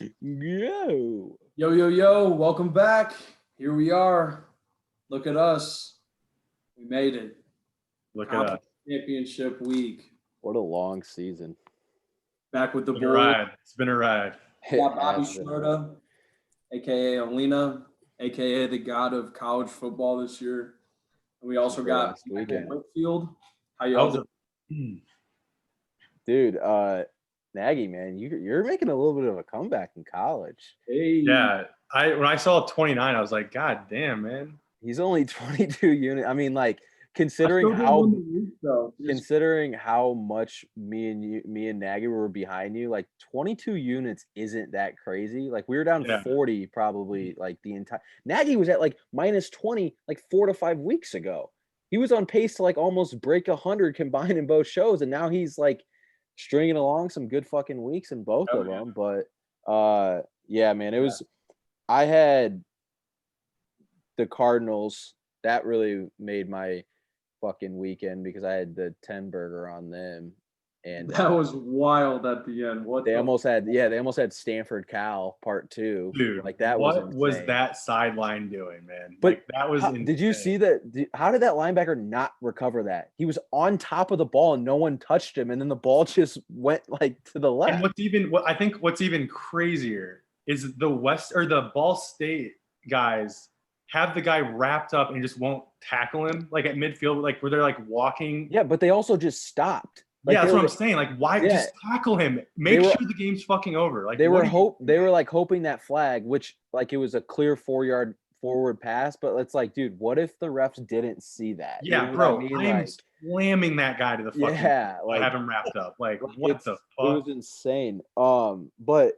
Yo. Yo, yo, yo, welcome back. Here we are. Look at us. We made it. Look at Conference us. championship week. What a long season. Back with the It's been a boys. ride. It's been a ride. We got Bobby has been. Schmerda, a.k.a. Alina, a.k.a. the god of college football this year. And we also For got last Michael weekend. Whitfield. How That y'all was doing? Dude, Nagy, man, you're making a little bit of a comeback in college. Hey. yeah. When I saw 29, I was like, God damn, man. He's only 22 units. I mean, like, I considering still didn't how win the week, though. considering how much me and Nagy were behind you, like 22 units isn't that crazy. Like we were down Yeah. 40 probably like the entire Nagy was at like minus 20 like 4 to 5 weeks ago. He was on pace to like almost break 100 combined in both shows, and now he's like stringing along some good fucking weeks in both of them. But yeah, man, it was I had the Cardinals. That really made my fucking weekend because I had the 10 burger on them, and That was wild at the end. What they almost had Stanford Cal part 2. Dude, like that what was insane. that sideline doing, man? But like that was did you see that? How did that linebacker not recover that? He was on top of the ball and no one touched him, and then the ball just went like to the left. And what's even crazier is the Ball State guys have the guy wrapped up and just won't tackle him like at midfield, like where they're like walking. Yeah, but they also just stopped. Like, that's what I'm saying. Like, why just tackle him? Make sure the game's fucking over. Like they were like hoping that flag, which like it was a clear 4-yard forward pass, but it's like, dude, what if the refs didn't see that? Yeah, bro, I am slamming that guy to the fucking have him wrapped up. Like what the fuck? It was insane. But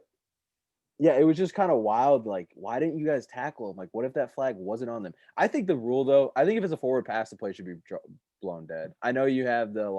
yeah, it was just kind of wild. Like, why didn't you guys tackle him? Like, what if that flag wasn't on them? I think the rule, though, I think if it's a forward pass, the play should be blown dead. I know you have the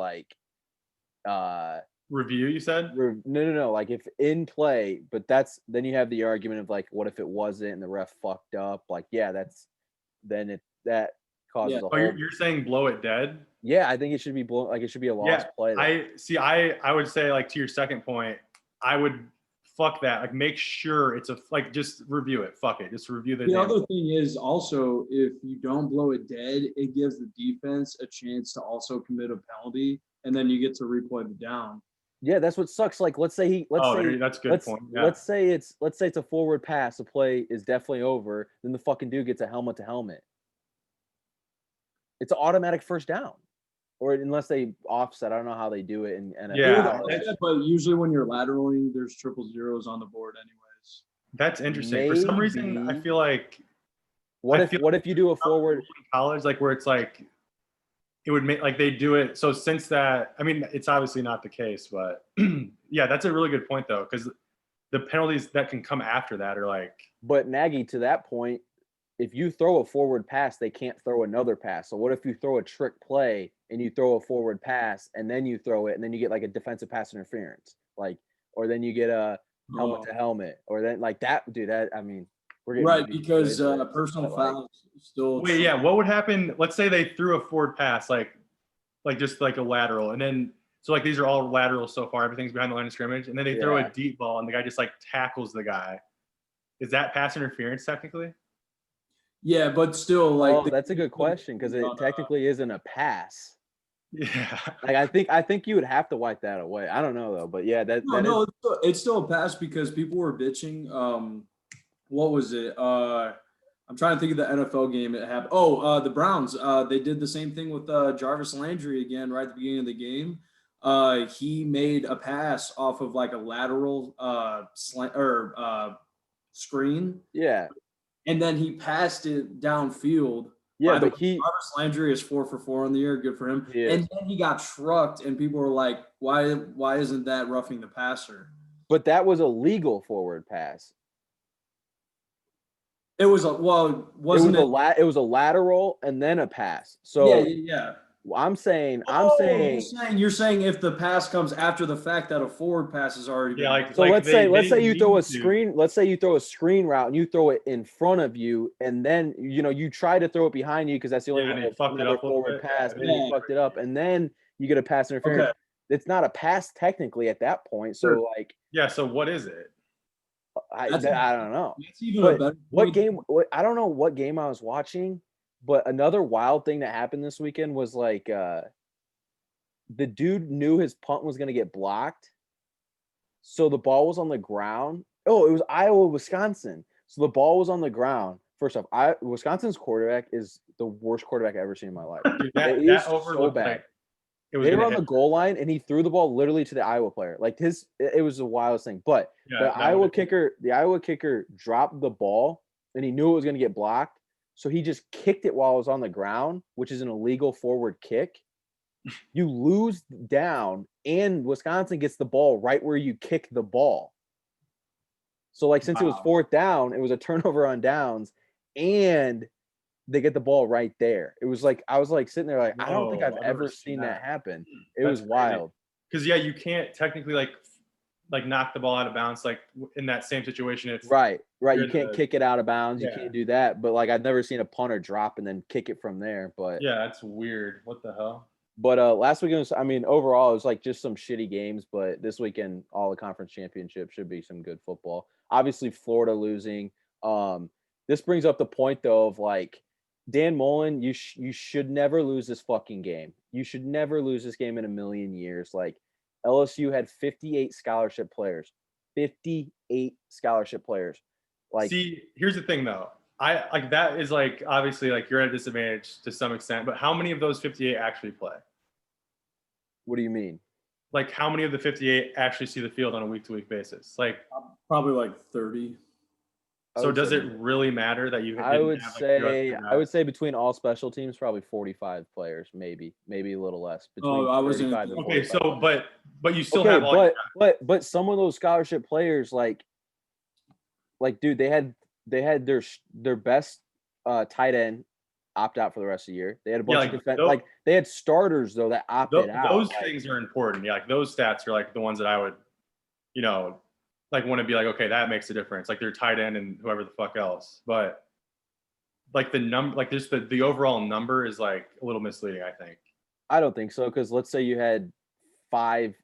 review. You said no. Like if in play, but then you have the argument of like, what if it wasn't and the ref fucked up? Like, yeah, that causes a whole. You're saying blow it dead? Yeah, I think it should be blown. Like it should be a lost play. I would say, like, to your second point, I would. Fuck that. Like, make sure it's just review it. Fuck it. Just review the other thing is also, if you don't blow it dead, it gives the defense a chance to also commit a penalty, and then you get to replay the down. Yeah, that's what sucks. Like, let's say that's a good point. Yeah. Let's say it's a forward pass. The play is definitely over. Then the fucking dude gets a helmet to helmet. It's an automatic first down. Or unless they offset, I don't know how they do it in NFL. Yeah, but usually when you're lateraling, there's 000s on the board anyways. That's interesting. For some reason, I feel like. What if you do a forward college, like where it's like, it would make like they do it. So since that, I mean, it's obviously not the case, but yeah, that's a really good point though, because the penalties that can come after that are like. But Nagy, to that point, if you throw a forward pass, they can't throw another pass. So what if you throw a trick play and you throw a forward pass and then you throw it and then you get like a defensive pass interference, or then you get a helmet to helmet, or then like that, dude. I mean, we're getting because personal fouls still. Wait, yeah. What would happen? Let's say they threw a forward pass, like just like a lateral, and then so like these are all laterals so far. Everything's behind the line of scrimmage, and then they throw a deep ball and the guy just like tackles the guy. Is that pass interference technically? Yeah, but still, like that's a good question because it technically isn't a pass. Yeah, like I think you would have to wipe that away. I don't know though, but yeah, it's still a pass because people were bitching. What was it? I'm trying to think of the NFL game it happened. Oh, the Browns. They did the same thing with Jarvis Landry again right at the beginning of the game. He made a pass off of like a lateral slant or screen. Yeah. And then he passed it downfield. Yeah, but Jarvis Landry is 4 for 4 on the year. Good for him. And then he got trucked, and people were like, "Why isn't that roughing the passer?" But that was a legal forward pass. It was it was a lateral and then a pass. So yeah. I'm saying you're saying if the pass comes after the fact that a forward pass is already let's say you throw a screen, let's say you throw a screen route and you throw it in front of you, and then you try to throw it behind you because that's the only way another forward pass, and you fucked it up, and then you get a pass interference. Okay. It's not a pass technically at that point. So so what is it? I don't know. That's even a But better what point. game? I don't know what game I was watching, but another wild thing that happened this weekend was like the dude knew his punt was going to get blocked, so the ball was on the ground. Oh, it was Iowa, Wisconsin. So the ball was on the ground. First off, Wisconsin's quarterback is the worst quarterback I've ever seen in my life. Dude, It that is overlooked so bad. like it was They were gonna on the hit. goal line, and he threw the ball literally to the Iowa player. Like it was the wildest thing. But Yeah, the that Iowa would've- kicker dropped the ball, and he knew it was going to get blocked, so he just kicked it while it was on the ground, which is an illegal forward kick. You lose down, and Wisconsin gets the ball right where you kick the ball. So, like, since it was Wow. 4th down, it was a turnover on downs, and they get the ball right there. It was like I was like sitting there like I don't think Whoa, I've I've never ever seen seen that that. happen. It That's was crazy. wild. Because yeah, you can't technically like knock the ball out of bounds like in that same situation. If Right. You you're can't the- kick it out of bounds. You Yeah. can't do that. But like I've never seen a punter drop and then kick it from there. But Yeah, that's weird. What the hell? last weekend was, I mean, overall it was like just some shitty games. But this weekend, all the conference championships should be some good football. Obviously, Florida losing. This brings up the point though of like Dan Mullen, you should never lose this fucking game. You should never lose this game in a million years. Like LSU had 58 scholarship players. 58 scholarship players. Like, see, here's the thing though. I like that is like obviously like you're at a disadvantage to some extent, but how many of those 58 actually play? what do you mean? Like how many of the 58 actually see the field on a week-to-week basis? Like Probably like 30. so does it really matter that you didn't I would have, like, say US I would say between all special teams probably 45 players, maybe a little less. Between I wasn't 35 and Okay, 45 so players. but you still Okay, have all but some of those scholarship players like dude, they had their best tight end opt out for the rest of the year. They had a bunch of defense, like they had starters though that opted out. Those things are important. Yeah, like those stats are like the ones that I would, like want to be like, okay, that makes a difference. Like their tight end and whoever the fuck else. But like the number, like just the overall number is like a little misleading, I think. I don't think so, because let's say you had 4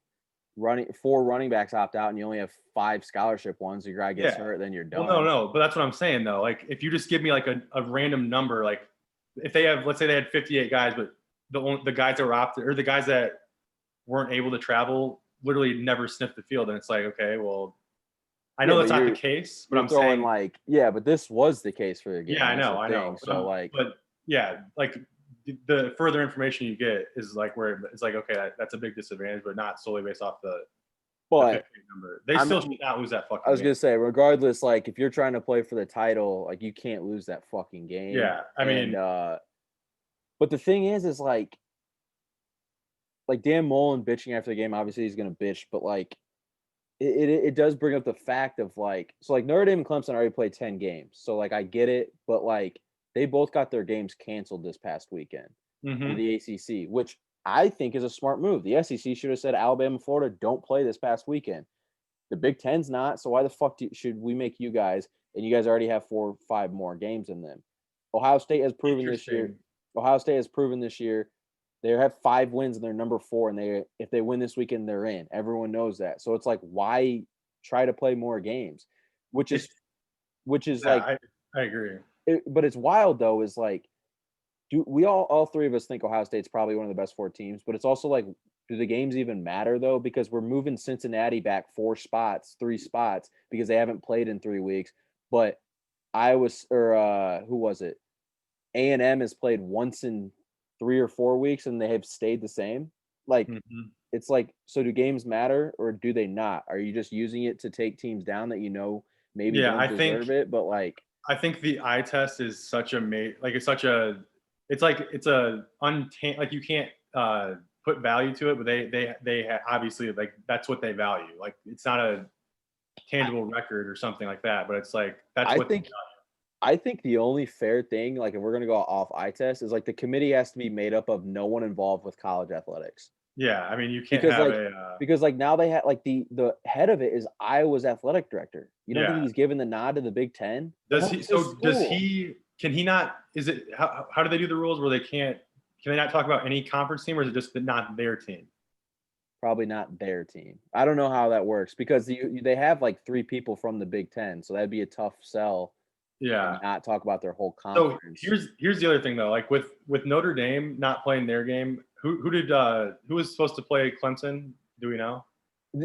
running backs opt out and you only have 5 scholarship ones, your guy gets hurt, then you're done. Well, no, but that's what I'm saying though. Like if you just give me like a random number, like if they have, let's say they had 58 guys, but the guys that were opted or the guys that weren't able to travel literally never sniffed the field, and it's like, okay, well, I know that's not the case, but I'm saying like, but this was the case for the game. Yeah, I know. So but yeah, like the further information you get is like where it's like, okay, that's a big disadvantage, but not solely based off the number. They still should not lose that fucking I was game. gonna say, regardless, like if you're trying to play for the title, like you can't lose that fucking game. Yeah, I mean, but the thing is like Dan Mullen bitching after the game. Obviously, he's gonna bitch, but like it does bring up the fact of like, so like Notre Dame and Clemson already played 10 games, so like I get it, but like they both got their games canceled this past weekend in the ACC, which I think is a smart move. The SEC should have said Alabama and Florida don't play this past weekend. The Big Ten's not, so why the fuck should we make you guys? And you guys already have 4 or 5 more games in them. Ohio State has proven this year. They have 5 wins and they're number 4, and if they win this weekend, they're in. Everyone knows that. So it's like, why try to play more games? Which is like, I agree. But it's wild though. Is like, do we all 3 of us think Ohio State's probably one of the best 4 teams? But it's also like, do the games even matter though? Because we're moving Cincinnati back 3 spots, because they haven't played in 3 weeks. But who was it? A&M has played once in 3 or 4 weeks, and they have stayed the same. Like, it's like, so do games matter or do they not? Are you just using it to take teams down that maybe don't deserve it? But like, I think the eye test is such a like you can't put value to it, but they obviously, like, that's what they value. Like, it's not a tangible record or something like that, but it's like I think the only fair thing, like if we're gonna go off eye test, is like the committee has to be made up of no one involved with college athletics. Yeah, I mean, you can't because like now they have like the head of it is Iowa's athletic director. You don't think he's given the nod to the Big Ten? Can he not? Is it how do they do the rules where can they not talk about any conference team, or is it just not their team? probably not their team. I don't know how that works because they have like 3 people from the Big Ten, so that'd be a tough sell. Yeah. And not talk about their whole So conference. here's the other thing though. Like with Notre Dame not playing their game, who was supposed to play Clemson? Do we know?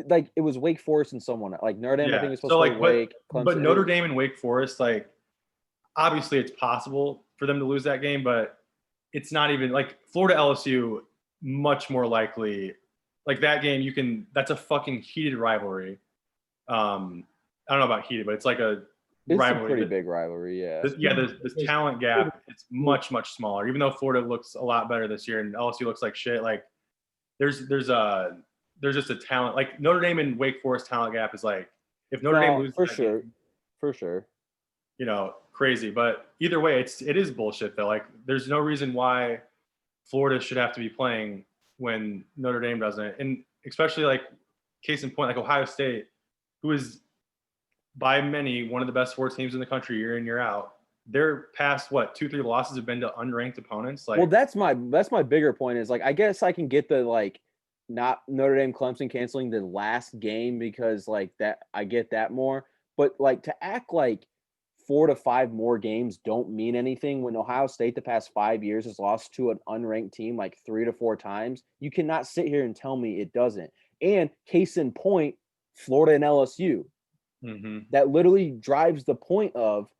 Like it was Wake Forest and someone like Notre Dame. I think was supposed to play Wake. Clemson. But Notre Dame and Wake Forest, like obviously it's possible for them to lose that game, but it's not even like Florida LSU. Much more likely, like that game. That's a fucking heated rivalry. I don't know about heated, but it's like a rivalry. A pretty big rivalry, yeah. This talent gap, it's much smaller. Even though Florida looks a lot better this year and LSU looks like shit, like there's just a talent. Like Notre Dame and Wake Forest talent gap is like if Notre Dame loses for sure, you know, crazy. But either way, it is bullshit though. Like there's no reason why Florida should have to be playing when Notre Dame doesn't, and especially like case in point, like Ohio State, who is by many one of the best sports teams in the country year in year out. Their past 2-3 losses have been to unranked opponents. Like, well, that's my bigger point is like I guess I can get the like not Notre Dame Clemson canceling the last game because like that I get that more, but like to act like 4 to 5 more games don't mean anything when Ohio State the past 5 years has lost to an unranked team like 3 to 4 times. You cannot sit here and tell me it doesn't. And case in point, Florida and LSU. Mm-hmm. That literally drives the point of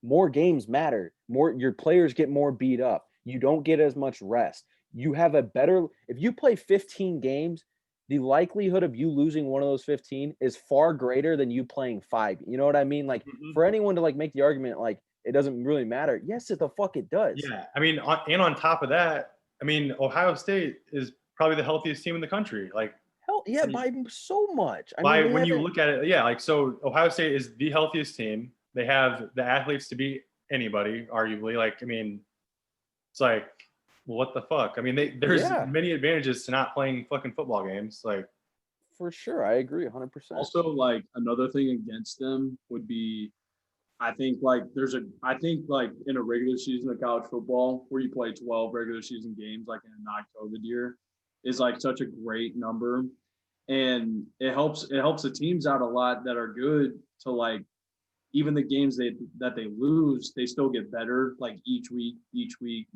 more games matter. Your players get more beat up. You don't get as much rest. You have a better if you play 15 games, the likelihood of you losing one of those 15 is far greater than you playing 5. You know what I mean? Like for anyone to like make the argument like it doesn't really matter. Yes, the fuck it does. Yeah. I mean, and on top of that, I mean, Ohio State is probably the healthiest team in the country. Like hell yeah, by so much. When you look at it, yeah, like so Ohio State is the healthiest team. They have the athletes to beat anybody, arguably. Like, I mean, it's like well, what the fuck? I mean, there's many advantages to not playing fucking football games. Like, for sure, I agree 100%. Also, like another thing against them would be, I think like in a regular season of college football where you play 12 regular season games like in a non-COVID year is like such a great number, and it helps the teams out a lot that are good to like. Even the games that they lose, they still get better. Like each week,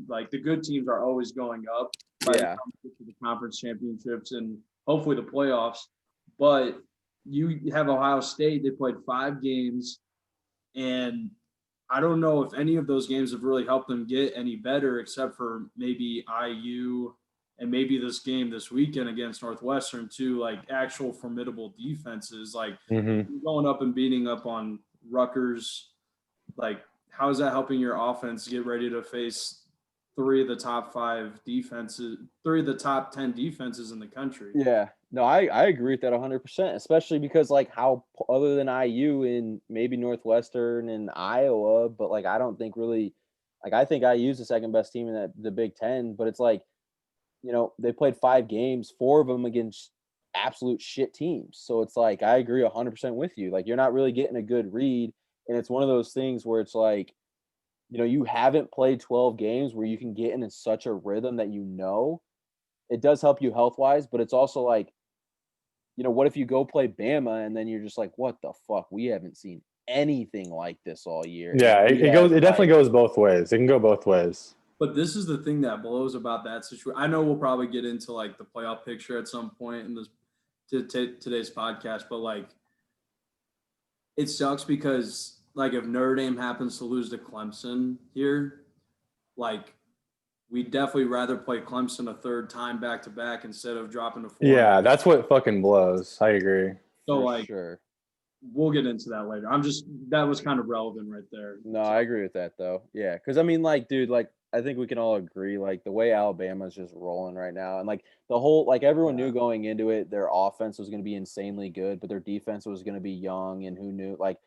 like the good teams are always going up. By the time we get to the conference championships and hopefully the playoffs. But you have Ohio State. They played 5 games, and I don't know if any of those games have really helped them get any better, except for maybe IU and maybe this game this weekend against Northwestern too. Like actual formidable defenses, like going up and beating up on Rutgers, like how is that helping your offense get ready to face 3 of the top 10 defenses in the country? Yeah, no, I agree with that 100%, especially because like how other than IU and maybe Northwestern and Iowa, but like I don't think really, like I think IU is the second best team in the Big Ten, but it's like, you know, they played 5 games, 4 of them against absolute shit teams. So it's like I agree 100% with you. Like you're not really getting a good read, and it's one of those things where it's like, you know, you haven't played 12 games where you can get in such a rhythm that it does help you health wise, but it's also like, you know, what if you go play Bama and then you're just like, what the fuck? We haven't seen anything like this all year. Yeah, it definitely goes both ways. It can go both ways. But this is the thing that blows about that situation. I know we'll probably get into like the playoff picture at some point in this today's podcast, but like it sucks because like if Notre Dame happens to lose to Clemson here, like we'd definitely rather play Clemson a third time back to back instead of dropping to 4. Yeah, that's what fucking blows. I agree. So For like sure. We'll get into that later. That was kind of relevant right there. No, I agree with that though. Yeah, because I mean, like, dude, like I think we can all agree, like the way Alabama's just rolling right now, and like the whole, like everyone knew going into it, their offense was going to be insanely good, but their defense was going to be young, and who knew? Like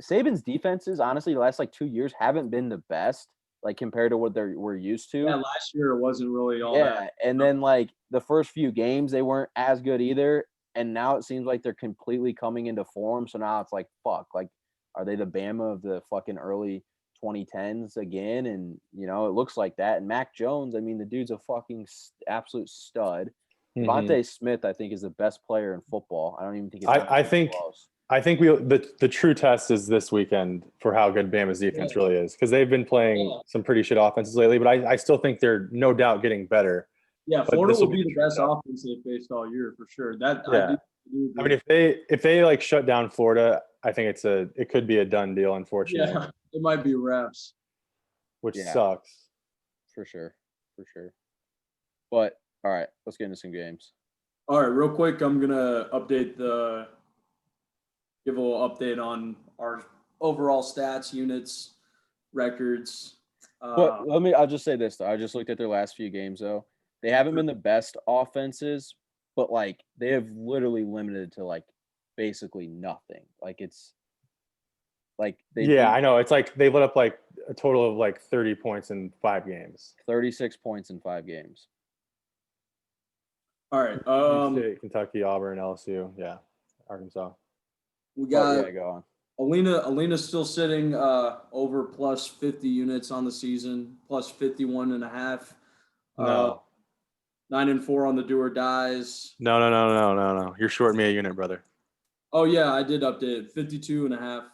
Saban's defenses, honestly, the last like 2 years haven't been the best, like compared to what we're used to. Yeah, last year it wasn't really all that. Yeah, and then like the first few games they weren't as good either, and now it seems like they're completely coming into form. So now it's like, fuck, like are they the Bama of the fucking early 2010s again? And you know, it looks like that. And Mac Jones, I mean, the dude's a fucking absolute stud. Devontae Smith, I think, is the best player in football. I don't even think it's I think close. I think the true test is this weekend for how good Bama's defense really is, because they've been playing some pretty shit offenses lately, but I still think they're no doubt getting better. Yeah, But Florida this will be be the the true best test. offense they've faced all year for sure. That Yeah. I do I mean, agree. if they like shut down Florida, I think it could be a done deal, unfortunately, Yeah, it might be refs. which Yeah. sucks. For sure. But all right, let's get into some games. All right, real quick, I'm gonna give a little update on our overall stats, units, records. But I'll just say this though. I just looked at their last few games though. They haven't been the best offenses, but like they have literally limited to like basically nothing. Like it's like I know. It's like they let up like a total of like 30 points in 5 games. 36 points in 5 games. All right. State, Kentucky, Auburn, LSU, Arkansas. We got go on. Alina's still sitting over plus 50 units on the season, plus 51 and a half. No. 9-4 on the do or dies. No. You're shorting me a unit, brother. Oh yeah, I did update 52 and a half.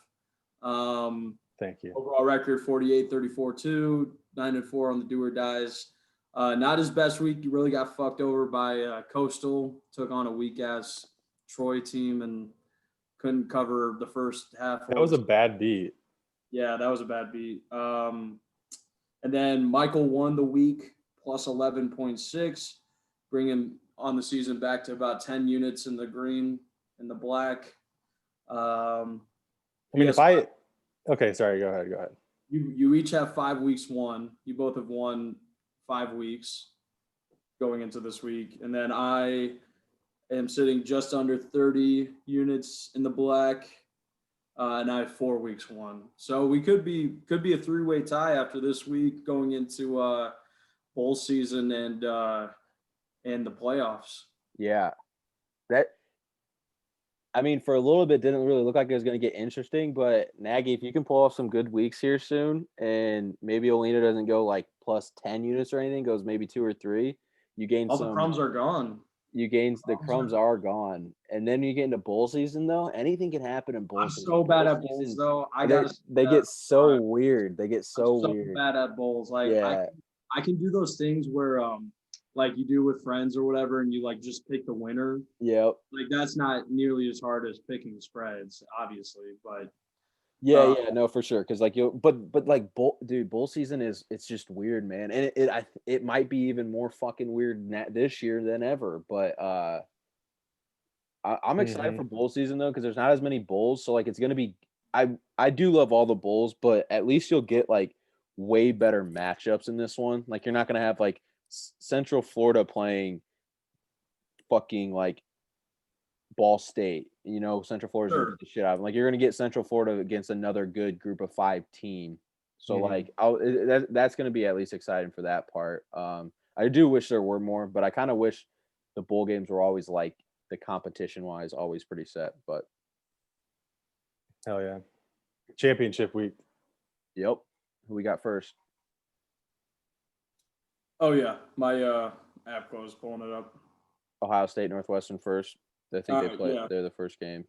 Thank you. Overall record 48-34-2, 9-4 on the do or dies. Not his best week. He really got fucked over by Coastal. Took on a weak ass Troy team and couldn't cover the first half. That was a bad beat. Yeah, that was a bad beat. And then Michael won the week plus 11.6, bringing on the season back to about 10 units in the green and the black. Okay, sorry, go ahead. You each have 5 weeks won. You both have won 5 weeks going into this week. And then I am sitting just under 30 units in the black. And I have 4 weeks won. So we could be a 3-way tie after this week going into bowl season and the playoffs. Yeah. I mean, for a little bit, didn't really look like it was going to get interesting. But Nagy, if you can pull off some good weeks here soon, and maybe Olina doesn't go like plus 10 units or anything, goes maybe 2 or 3, you gain All the crumbs are gone. The crumbs are gone, and then you get into bowl season though. Anything can happen in bowl season. I'm so bad at bowls though. They get so weird. They get so weird. Bad at bowls. Like yeah. I can do those things where like you do with friends or whatever, and you like just pick the winner. Yep. Like that's not nearly as hard as picking spreads, obviously, but. Yeah, no, for sure. Because like but like bowl season it's just weird, man, and it might be even more fucking weird this year than ever. But I'm excited for bowl season though, because there's not as many bowls, so like it's gonna be. I do love all the bowls, but at least you'll get like way better matchups in this one. Like you're not gonna have like Central Florida playing fucking like Ball State, Central Florida's gonna beat the shit out of them. Like you're gonna get Central Florida against another good group of 5 team. So like that's gonna be at least exciting for that part. I do wish there were more, but I kind of wish the bowl games were always like the competition wise always pretty set. But hell yeah, championship week. Yep. Who we got first? Oh yeah, my app was pulling it up. Ohio State, Northwestern first. I think they play. Yeah. They're the first game.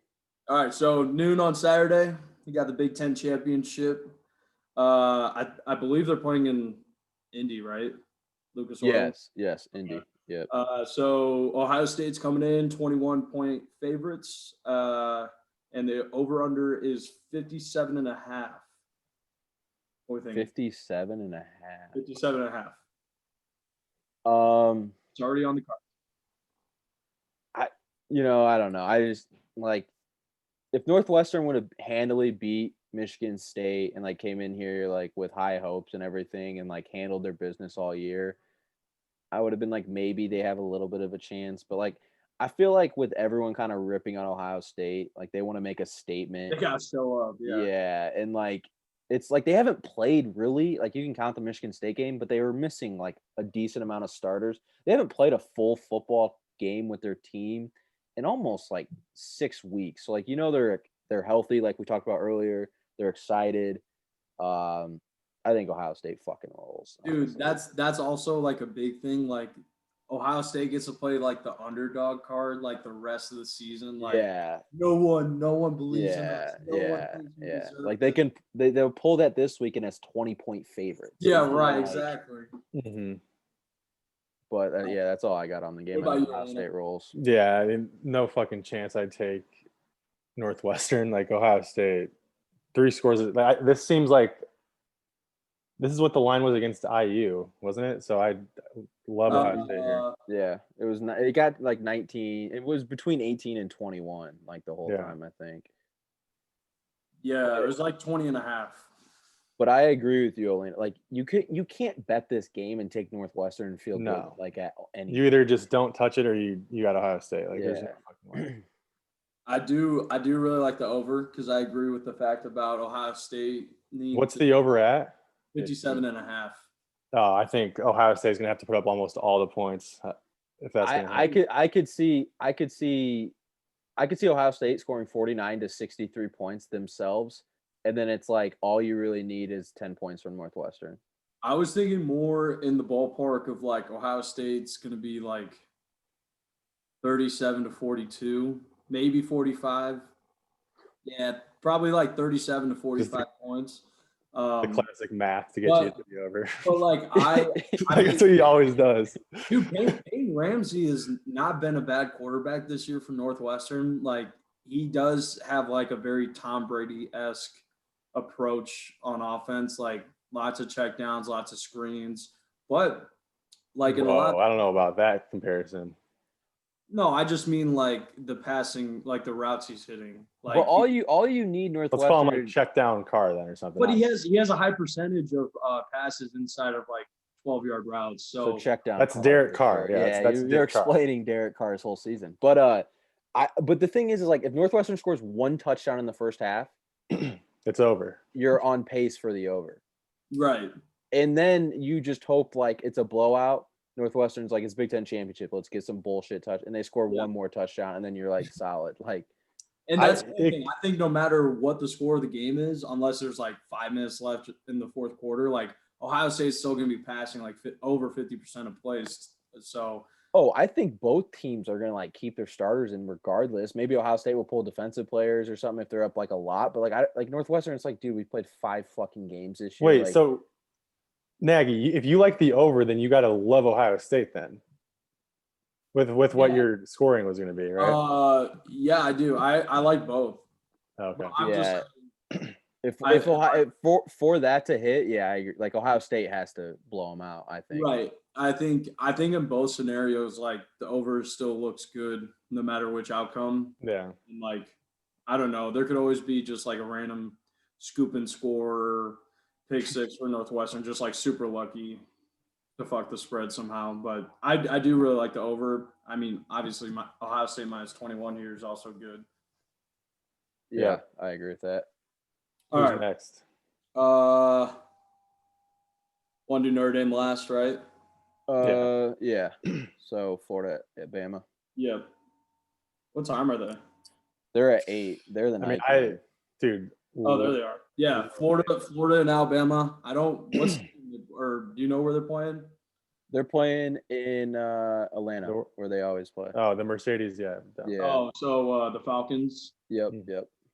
All right, so noon on Saturday, you got the Big Ten championship. I believe they're playing in Indy, right? Lucas Oil. Yes, Indy. Yep. So Ohio State's coming in 21-point favorites, and the over/under is 57 and a half. What do you think? 57 and a half. 57 and a half. It's already on the card. I don't know. I just like if Northwestern would have handily beat Michigan State and like came in here like with high hopes and everything and like handled their business all year, I would have been like maybe they have a little bit of a chance. But like I feel like with everyone kind of ripping on Ohio State, like they want to make a statement. They gotta show up. Yeah, and like it's like they haven't played really. Like you can count the Michigan State game, but they were missing like a decent amount of starters. They haven't played a full football game with their team in almost like 6 weeks. So like they're healthy, like we talked about earlier. They're excited. I think Ohio State fucking rolls. Dude, that's also like a big thing. Like Ohio State gets to play like the underdog card like the rest of the season. Like Yeah. no one believes in us. Yeah. No one Yeah. thinks we Yeah. deserve Like it. they'll pull that this weekend as 20-point favorites. Yeah, And, right, like, exactly. Mm-hmm. But yeah, that's all I got on the game. What I about think you, Ohio Atlanta? State rolls. Yeah, I mean, no fucking chance I'd take Northwestern. Like Ohio State, 3 scores. This seems like this is what the line was against IU, wasn't it? So I love Ohio State here. Yeah, it was. It got like 19. It was between 18 and 21, like the whole Yeah. time, I think. Yeah, it was like 20.5. But I agree with you, Olin. Like you can't bet this game and take Northwestern and feel No. good like at any. You either just don't touch it or you got Ohio State. Like there's no Yeah. fucking way. I do really like the over because I agree with the fact about Ohio State. What's the over at? 57.5. Oh, I think Ohio State's gonna have to put up almost all the points if that's gonna happen. I could see Ohio State scoring 49 to 63 points themselves, and then it's like all you really need is 10 points from Northwestern. I was thinking more in the ballpark of like Ohio State's going to be like 37 to 42, maybe 45. Yeah, probably like 37 to 45 points. The classic math to get you to the over. But like that's what he always does. Dude, Peyton Ramsey has not been a bad quarterback this year for Northwestern. Like he does have like a very Tom Brady-esque approach on offense, like lots of checkdowns, lots of screens. But like in a lot, I don't know about that comparison. no, I just mean like the passing, like the routes he's hitting. Like, but all you need Northwestern. Let's call him like check down car then or something. But he has a high percentage of passes inside of like 12-yard routes. So check down. That's Derek Carr. Yeah, that's you're explaining Derek Carr's whole season. But but the thing is like if Northwestern scores 1 touchdown in the first half, it's over. You're on pace for the over. Right. And then you just hope like it's a blowout. Northwestern's like it's Big Ten championship. Let's get some bullshit touch, and they score 1 more touchdown, and then you're like solid. Like, and that's the thing. I think no matter what the score of the game is, unless there's like 5 minutes left in the fourth quarter, like Ohio State's still going to be passing like over 50% of plays. So, I think both teams are going to like keep their starters in regardless. Maybe Ohio State will pull defensive players or something if they're up like a lot. But like Northwestern, it's like, dude, we played 5 fucking games this year. Wait, like, so Nagy, if you like the over, then you got to love Ohio State then. With what your scoring was going to be, right? Yeah, I do. I like both. Okay. Yeah. If for that to hit, yeah, like Ohio State has to blow them out. I think. Right. I think in both scenarios, like the over still looks good no matter which outcome. Yeah. And like, I don't know. There could always be just like a random scoop and score, pick 6 for Northwestern, just like super lucky to fuck the spread somehow. But I do really like the over. I mean, obviously, my Ohio State minus 21 here is also good. Yeah, I agree with that. All Who's right. next? Want to do Notre Dame last, right? Yeah. So Florida at Bama. Yeah. What time are they? They're at 8. They're the 9th. Dude. Oh, there they are. Yeah, Florida and Alabama. Or do you know where they're playing? They're playing in Atlanta, where they always play. Oh, the Mercedes, yeah. Oh, so the Falcons. Yep.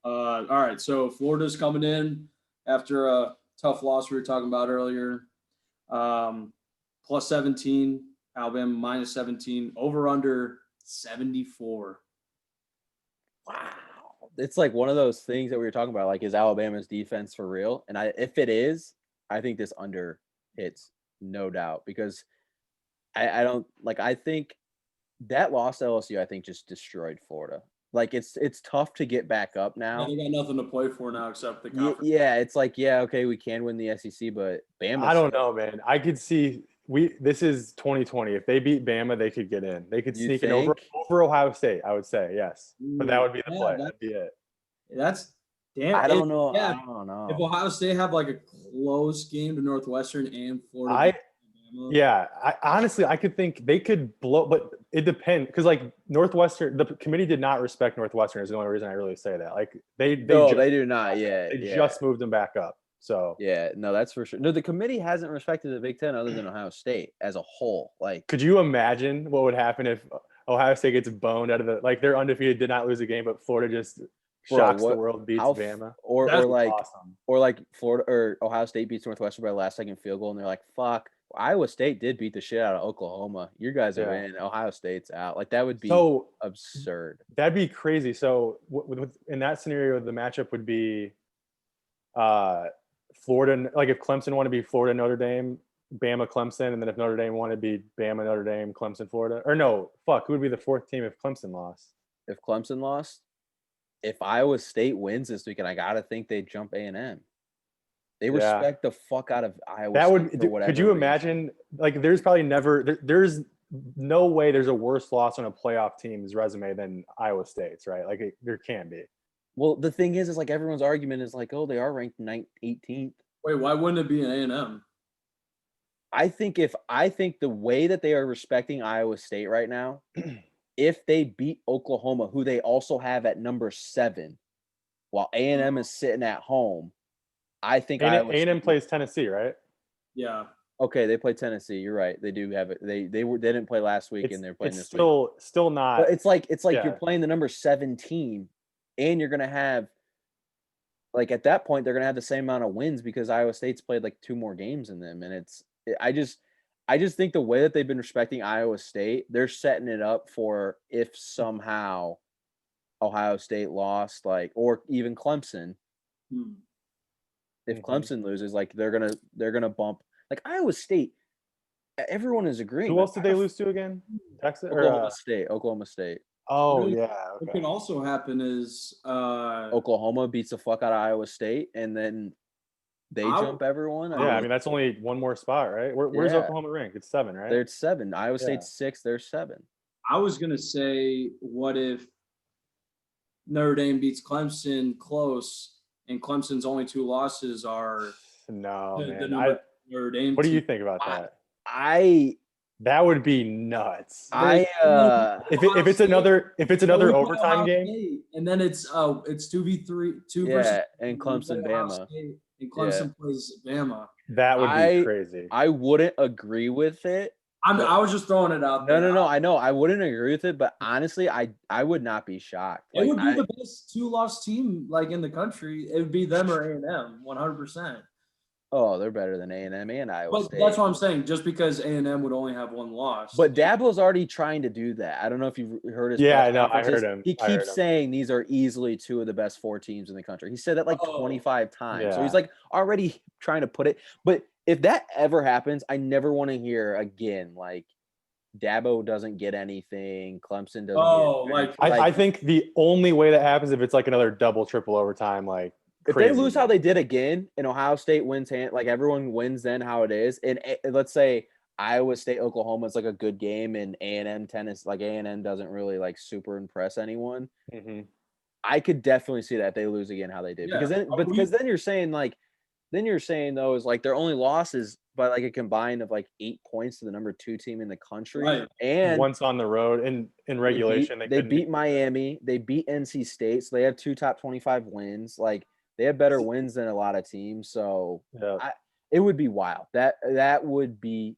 All right, so Florida's coming in after a tough loss we were talking about earlier. Plus 17, Alabama minus 17, over under 74. Wow. It's like one of those things that we were talking about, like, is Alabama's defense for real? And if it is, I think this under hits, no doubt, because I don't like, I think that loss to LSU, I think, just destroyed Florida. Like, it's tough to get back up now. Yeah, they got nothing to play for now except the conference. Yeah, it's like, yeah, okay, we can win the SEC, but Bama. I don't know, man. I could see this is 2020. If they beat Bama, they could get in. They could sneak in over Ohio State, I would say, yes. But that would be the play. That'd be it. That's damn. I don't know. Yeah, I don't know. If Ohio State have like a close game to Northwestern and Florida. I honestly, I could think they could blow, but it depends because like Northwestern, the committee did not respect Northwestern is the only reason I really say that. Like they do not. Yeah, they just moved them back up. So yeah, no, that's for sure. No, the committee hasn't respected the Big Ten other than Ohio State as a whole. Like, could you imagine what would happen if Ohio State gets boned out of they're undefeated, did not lose a game, but Florida just shocks the world, beats Bama? Or That's like awesome. Or like Florida or Ohio State beats Northwestern by a last second field goal, and they're like, "Fuck, Iowa State did beat the shit out of Oklahoma. You guys are in. Ohio State's out." Like that would be so absurd. That'd be crazy. So in that scenario, the matchup would be Florida. Like if Clemson wanted to be Florida, Notre Dame, Bama, Clemson, and then if Notre Dame wanted to be Bama, Notre Dame, Clemson, Florida. Or no, fuck, who would be the fourth team if Clemson lost? If Clemson lost, if Iowa State wins this weekend, I gotta think they jump A&M. They respect the fuck out of Iowa that State would for whatever could you reason. imagine? Like there's probably there's no way there's a worse loss on a playoff team's resume than Iowa State's, right? Like there can be. Well, the thing is like everyone's argument is like, oh, they are ranked 18th. Wait, why wouldn't it be an A&M? I think the way that they are respecting Iowa State right now, if they beat Oklahoma, who they also have at number 7, while A&M is sitting at home, I think A&M plays Tennessee, right? Yeah. Okay, they play Tennessee. You're right. They do have it. They didn't play last week, and they're playing this week. Still not. But it's like you're playing the number 7 team, and you're gonna have like at that point they're gonna have the same amount of wins because Iowa State's played like 2 more games than them, and I just think the way that they've been respecting Iowa State, they're setting it up for if somehow Ohio State lost, like or even Clemson. If Clemson loses, like they're gonna bump like Iowa State. Everyone is agreeing. Who else did they lose to again? Texas or Oklahoma State. Oh yeah. Okay. What can also happen is Oklahoma beats the fuck out of Iowa State, and then they jump everyone. I mean that's only one more spot, right? Where's Oklahoma ranked? It's 7, right? They're 7. Iowa State's 6. They're 7. I was gonna say, what if Notre Dame beats Clemson close, and Clemson's only 2 losses are man. Notre Dame. What do you think about that? That would be nuts. If it's another overtime game, and then it's 2v3 versus and Clemson Bama. And Clemson plays Bama. That would be crazy. I wouldn't agree with it. I was just throwing it out there. No. I know I wouldn't agree with it, but honestly, I would not be shocked. It would be the best 2-loss team like in the country. It would be them or A&M, 100%. Oh, they're better than A&M and Iowa State. That's what I'm saying. Just because A&M would only have 1 loss. But Dabo's already trying to do that. I don't know if you've heard his. Yeah, no, I heard him. He keeps saying these are easily 2 of the best 4 teams in the country. He said that like 25 times. Yeah. So he's like already trying to put it. But if that ever happens, I never want to hear again like Dabo doesn't get anything. Clemson doesn't. I think the only way that happens if it's like another double, triple overtime, like. If they lose how they did again, and Ohio State wins, like everyone wins, then how it is, and let's say Iowa State, Oklahoma is like a good game, and A&M tennis, like A&M doesn't really like super impress anyone. Mm-hmm. I could definitely see that if they lose again how they did, because then you're saying though is like their only loss is by like a combined of like 8 points to the number 2 team in the country, right. And once on the road in regulation, they beat Miami, they beat NC State, so they have 2 top 25 wins, like. They have better wins than a lot of teams, so it would be wild. That would be.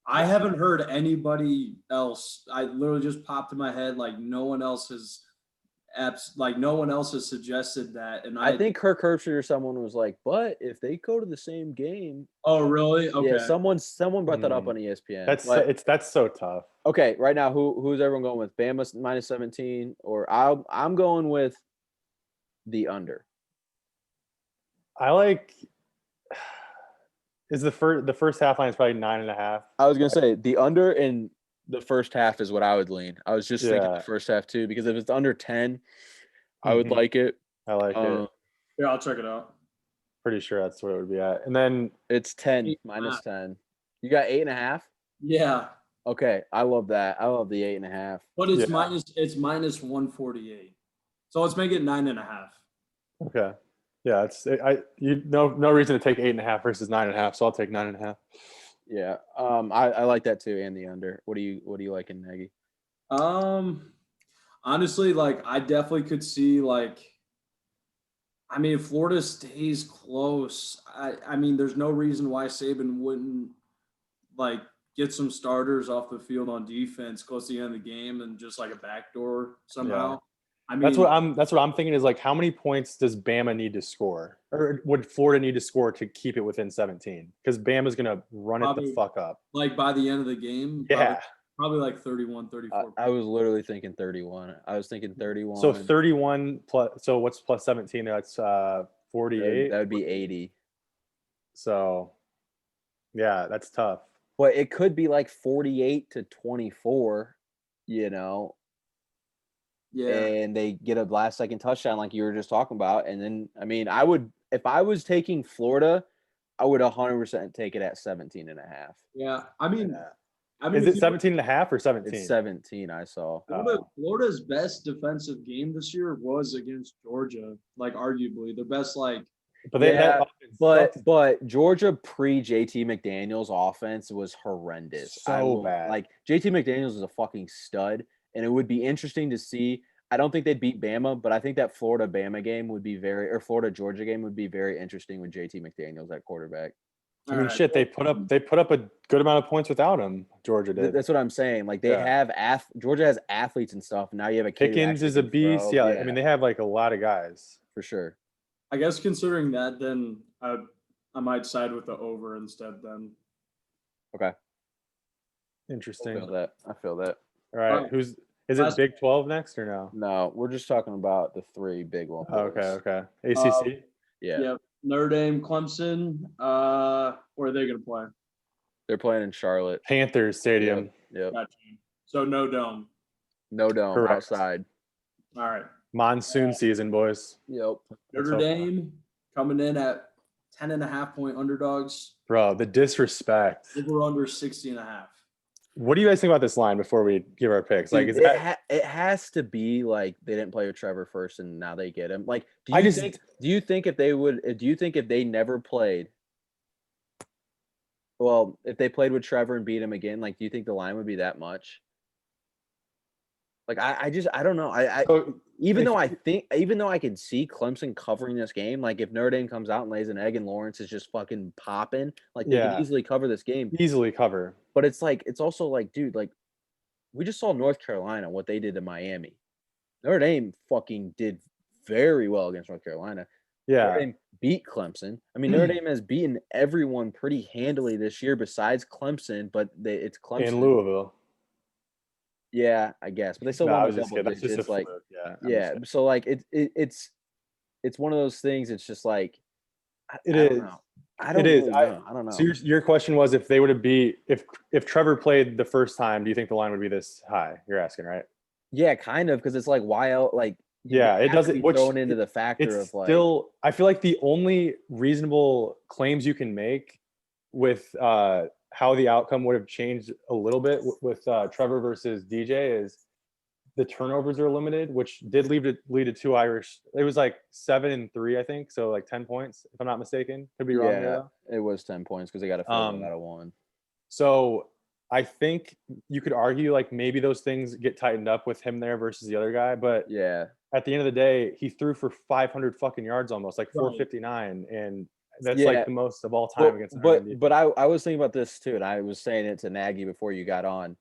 I haven't heard anybody else. I literally just popped in my head like no one else has suggested that. And I think Kirk Herbstreit or someone was like, but if they go to the same game. Oh really? Okay. Yeah, someone brought that up on ESPN. That's so tough. Okay, right now who's everyone going with? Bama minus 17, or I'm going with the under. I like is the first half line is probably 9.5. I was gonna say the under in the first half is what I would lean. I was just thinking the first half too, because if it's under 10, I would like it. I like it. Yeah, I'll check it out. Pretty sure that's what it would be at. And then it's 10 minus 10. You got 8.5? Yeah. Okay. I love that. I love the 8.5. But it's minus 148. So let's make it 9.5. Okay. Yeah, no reason to take 8.5 versus 9.5, so I'll take 9.5. Yeah, I like that too, and the under. What do you liking, Nagy? Honestly, like I definitely could see like I mean, if Florida stays close, I mean, there's no reason why Saban wouldn't like get some starters off the field on defense close to the end of the game and just like a backdoor somehow. I mean, That's what I'm thinking is like, how many points does Bama need to score, or would Florida need to score to keep it within 17? Because Bama's gonna run it the fuck up. like by the end of the game. Yeah. Probably like 31, 34. I was literally thinking 31. I was thinking 31. So 31 plus. So what's plus 17? That's 48. That would be 80. So, yeah, that's tough. But it could be like 48-24. You know. Yeah. And they get a last second touchdown like you were just talking about. And then, I mean, if I was taking Florida, I would 100% take it at 17.5. Yeah. I mean, is it 17.5 or 17? It's 17, I saw. Florida's best defensive game this year was against Georgia, like arguably the best, like. But Georgia pre-JT McDaniels offense was horrendous. So bad. Like JT McDaniels is a fucking stud. And it would be interesting to see. I don't think they'd beat Bama, but I think that Florida-Bama game would be Florida-Georgia game would be very interesting with JT McDaniels at quarterback. I mean, shit, they put up a good amount of points without him. Georgia did. That's what I'm saying. Like they have Georgia has athletes and stuff. Now you have a kid Pickens is a beast. Yeah, I mean they have like a lot of guys for sure. I guess considering that, then I might side with the over instead. Then. Okay. Interesting. I feel that. All right, is it Big 12 next or no? No, we're just talking about the three big ones. Okay. ACC? Yeah. Notre Dame, Clemson. Where are they going to play? They're playing in Charlotte. Panthers Stadium. Yep. Gotcha. So no dome. No dome. Correct. Outside. All right. Monsoon season, boys. Yep. Notre Dame coming in at 10.5-point underdogs. Bro, the disrespect. Over under 60.5. What do you guys think about this line before we give our picks? Like, it has to be like they didn't play with Trevor first, and now they get him. Like, do you think if they never played? Well, if they played with Trevor and beat him again, like, do you think the line would be that much? Like, I don't know. Even though I could see Clemson covering this game, like if Notre Dame comes out and lays an egg and Lawrence is just fucking popping, like they can easily cover this game. Easily cover. But it's also like, dude, like we just saw North Carolina, what they did to Miami. Notre Dame fucking did very well against North Carolina. Yeah. Notre Dame beat Clemson. I mean, Notre Dame has beaten everyone pretty handily this year besides Clemson, but it's Clemson. And Louisville. Yeah, I guess, but they still won the double digits. It's like, yeah. So like, it's one of those things. It's just like, I don't know. I don't know. So your question was if they would have if Trevor played the first time, do you think the line would be this high? You're asking, right? Yeah, kind of, because it's like why else? Like, it doesn't thrown into the factor of like. Still, I feel like the only reasonable claims you can make with how the outcome would have changed a little bit with Trevor versus DJ is the turnovers are limited, which did lead to two Irish. It was like 7-3, I think. So like 10 points, if I'm not mistaken. Could be wrong. Yeah, it was 10 points because they got a field goal out of one. So I think you could argue like maybe those things get tightened up with him there versus the other guy. But yeah, at the end of the day, he threw for 500 fucking yards almost, like 459. And that's like the most of all time against but I was thinking about this too, and I was saying it to Nagy before you got on.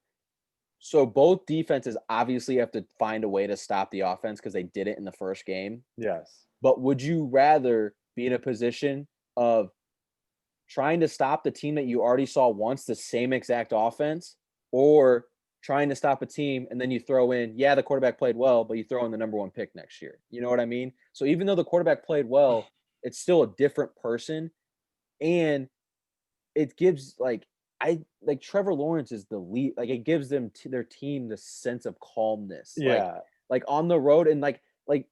So both defenses obviously have to find a way to stop the offense because they did it in the first game. Yes. But would you rather be in a position of trying to stop the team that you already saw once, the same exact offense, or trying to stop a team and then you throw in, the quarterback played well, but you throw in the number one pick next year? You know what I mean? So even though the quarterback played well, it's still a different person, and it gives Trevor Lawrence is the lead. Like it gives them their team the sense of calmness. Yeah, like on the road and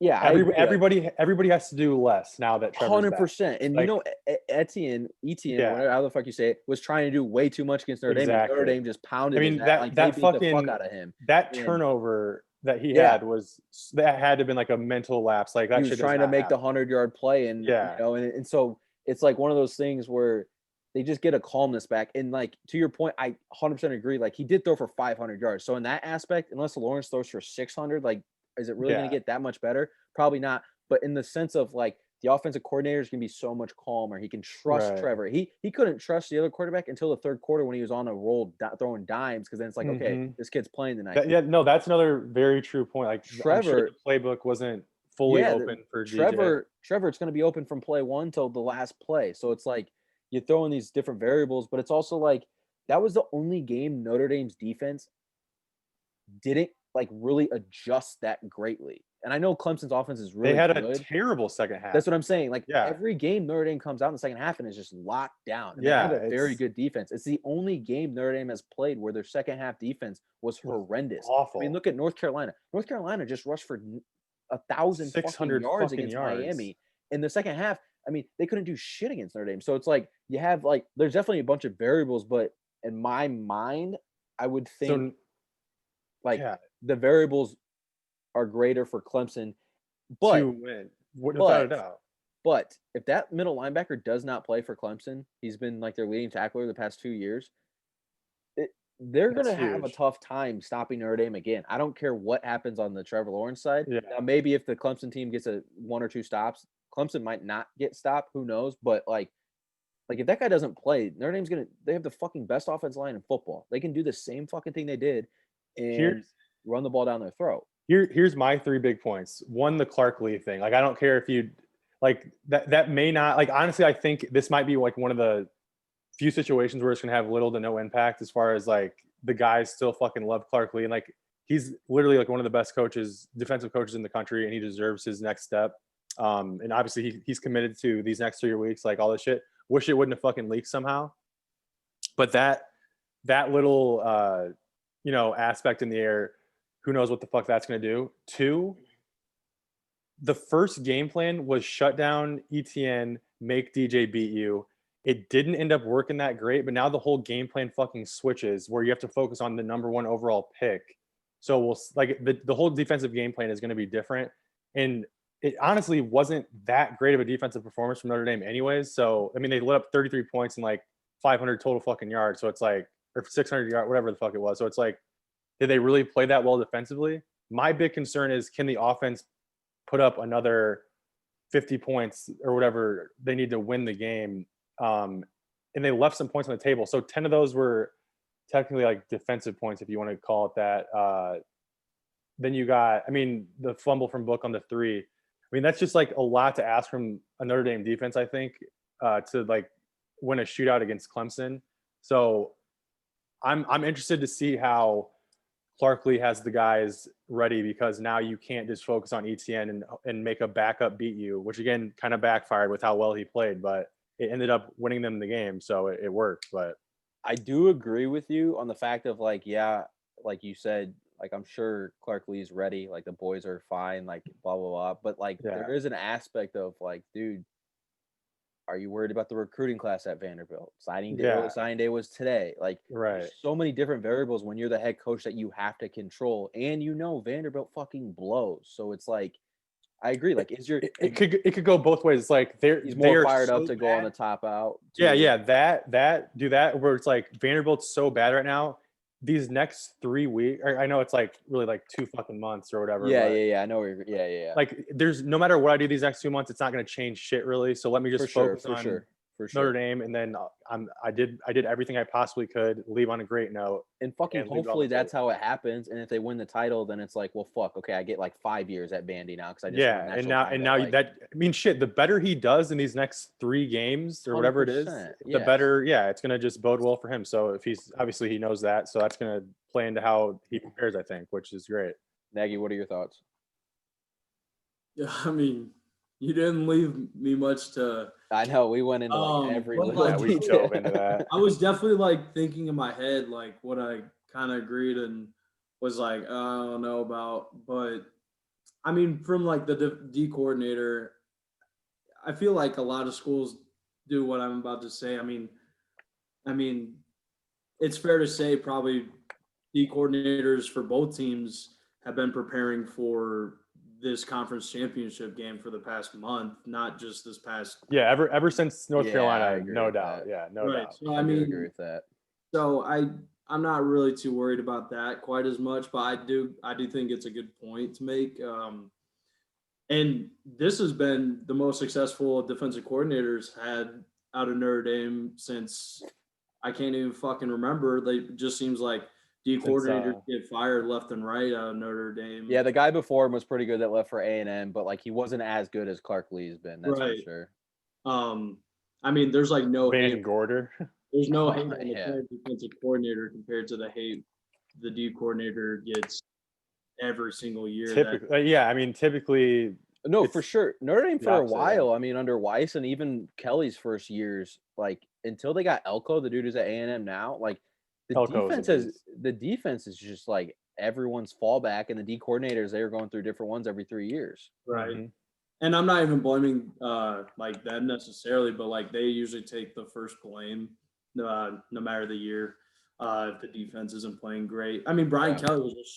everybody has to do less now that Trevor's 100%. And Etienne, whatever how the fuck you say it, was trying to do way too much against Notre Dame. And Notre Dame just pounded. I mean that beat the fuck out of him. That turnover that he had had to have been like a mental lapse. Like that he was trying to make the 100-yard play, and and so it's like one of those things where they just get a calmness back. And like to your point, I 100% agree. Like he did throw for 500 yards. So in that aspect, unless Lawrence throws for 600, like is it really going to get that much better? Probably not. But in the sense of like the offensive coordinator is going to be so much calmer. He can trust Right. Trevor. He couldn't trust the other quarterback until the third quarter when he was on a roll throwing dimes, because then it's like, okay, Mhm. this kid's playing tonight. No, that's another very true point. Like, I'm sure Trevor, the playbook wasn't fully yeah, open for DJ. Trevor, it's going to be open from play one till the last play. So it's like you throw in these different variables, but it's also like that was the only game Notre Dame's defense didn't like really adjust that greatly. And I know Clemson's offense is They really had a good. terrible second half. That's what I'm saying. Like Yeah. every game Notre Dame comes out in the second half and is just locked down. And they Yeah, have a very it's good defense. It's the only game Notre Dame has played where their second half defense was horrendous. awful. I mean, look at North Carolina. North Carolina just rushed for 1,000 fucking 600 yards fucking against yards. Miami in the second half. I mean, they couldn't do shit against Notre Dame. So it's like you have like there's definitely a bunch of variables, but in my mind, I would think So, like yeah, the variables are greater for Clemson, but to win, without a doubt. but if that middle linebacker does not play for Clemson, he's been like their leading tackler the past 2 years. They're That's going to have a huge. tough time stopping Notre Dame again. I don't care what happens on the Trevor Lawrence side. Yeah. Now, maybe if the Clemson team gets a 1 or 2 stops, Clemson might not get stopped. Who knows? But like if that guy doesn't play, Notre Dame's they have the fucking best offensive line in football. They can do the same fucking thing they did and run the ball down their throat. Here's my 3 big points. One, the Clark Lee thing. Like, I don't care if you like that may not, like, honestly, I think this might be like one of the few situations where it's gonna have little to no impact, as far as like the guys still fucking love Clark Lee, and like he's literally like one of the best defensive coaches in the country, and he deserves his next step. And obviously he's committed to these next 3 weeks, like all this shit. Wish it wouldn't have fucking leaked somehow. But that little aspect in the air, who knows what the fuck that's gonna do. 2, the first game plan was shut down ETN, make DJ beat you. It didn't end up working that great, but now the whole game plan fucking switches, where you have to focus on the number 1 overall pick. So we'll like the whole defensive game plan is going to be different. And it honestly wasn't that great of a defensive performance from Notre Dame anyways. So, I mean, they lit up 33 points and like 500 total fucking yards. So it's like, or 600 yards, whatever the fuck it was. So it's like, did they really play that well defensively? My big concern is, can the offense put up another 50 points or whatever they need to win the game? And they left some points on the table. So 10 of those were technically like defensive points, if you want to call it that. Then you got, I mean, the fumble from Book on the 3. I mean, that's just like a lot to ask from a Notre Dame defense, I think, to like win a shootout against Clemson. So I'm interested to see how Clark Lee has the guys ready, because now you can't just focus on ETN and make a backup beat you, which again kind of backfired with how well he played, but it ended up winning them the game, so it worked. But I do agree with you on the fact of like, yeah, like you said, like I'm sure Clark Lee's ready, like the boys are fine, like blah blah blah. But like there is an aspect of like, dude, are you worried about the recruiting class at Vanderbilt? Signing day was today. Like, there's so many different variables when you're the head coach that you have to control, and Vanderbilt fucking blows. So it's like, I agree. Like, it could go both ways. It's like he's more fired up to go on the top out. That do that where it's like Vanderbilt's so bad right now. These next 3 weeks, I know it's like really like 2 fucking months or whatever. Yeah. I know. Yeah. Like, there's no matter what I do these next 2 months, it's not going to change shit really. So let me just focus on Notre Dame, and then I did everything I possibly could, leave on a great note, and fucking hopefully that's how it happens. And if they win the title, then it's like, well, fuck, okay, I get like 5 years at Vandy now because I just and now that, I mean, shit, the better he does in these next 3 games or whatever it is, the better. Yeah, it's gonna just bode well for him. So if he's obviously he knows that, so that's gonna play into how he prepares, I think, which is great. Nagy, what are your thoughts? Yeah, I mean, you didn't leave me much to. I know we went into like every little we dove into that. I was definitely like thinking in my head like what I kind of agreed and was like, I don't know about, but I mean, from like the D coordinator, I feel like a lot of schools do what I'm about to say. I mean, it's fair to say probably D coordinators for both teams have been preparing for this conference championship game for the past month, not just this past. Yeah, ever since North Carolina, no doubt. Yeah, no doubt. So I mean, agree with that. So I'm not really too worried about that quite as much, but I do think it's a good point to make. And this has been the most successful defensive coordinators had out of Notre Dame since I can't even fucking remember. They just seems like D coordinators get fired left and right out of Notre Dame. Yeah, the guy before him was pretty good that left for A&M, but like he wasn't as good as Clark Lee's been. That's for sure. I mean, there's like no Van Gorder. There's no hate on the current defensive coordinator compared to the hate the D coordinator gets every single year. Typically. No, for sure. Notre Dame for a while. I mean, under Weiss and even Kelly's first years, like until they got Elko, the dude who's at A&M now, like the defense is just like everyone's fallback, and the D coordinators, they are going through different ones every 3 years. Right. Mm-hmm. And I'm not even blaming like them necessarily, but like they usually take the first blame no matter the year if the defense isn't playing great. I mean, Brian Kelly was just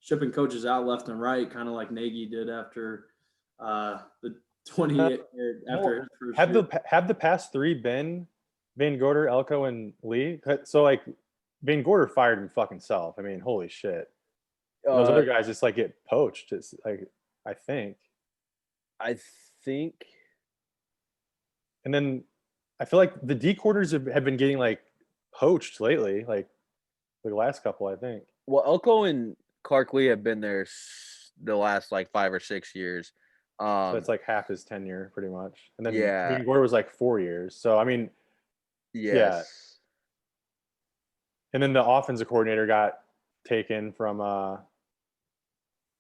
shipping coaches out left and right, kind of like Nagy did after the 28 after his first year. Have the past three been Van Gorder, Elko, and Lee? So like Van Gorder fired him fucking self. I mean, holy shit. Those other guys just like get poached. It's like I think. And then I feel like the D quarters have been getting like poached lately, like the last couple, I think. Well, Elko and Clark Lee have been there the last like 5 or 6 years. So that's like half his tenure, pretty much. And then Van Gorder was like 4 years. So I mean, yeah. And then the offensive coordinator got taken from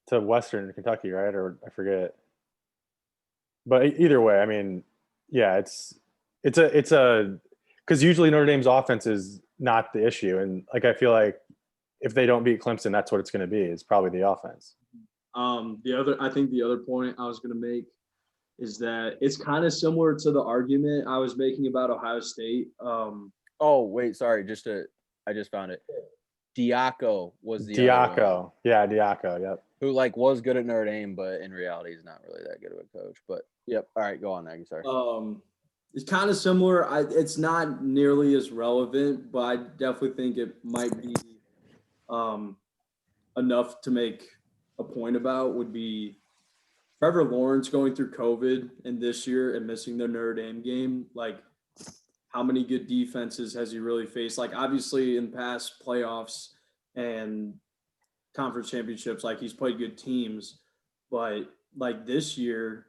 to Western Kentucky, right? Or I forget. But either way, I mean, yeah, it's a because usually Notre Dame's offense is not the issue, and like I feel like if they don't beat Clemson, that's what it's going to be. It's probably the offense. I think the other point I was going to make is that it's kind of similar to the argument I was making about Ohio State. Oh wait, sorry, I just found it. Diaco was the Diaco. Yeah, Diaco. Yep. Who like was good at Notre Dame, but in reality is not really that good of a coach. But yep. All right, go on, Nagy. Sorry. It's kind of similar. It's not nearly as relevant, but I definitely think it might be enough to make a point about. Would be Trevor Lawrence going through COVID and this year and missing the Notre Dame game. Like, how many good defenses has he really faced? Like, obviously in past playoffs and conference championships, like he's played good teams, but like this year,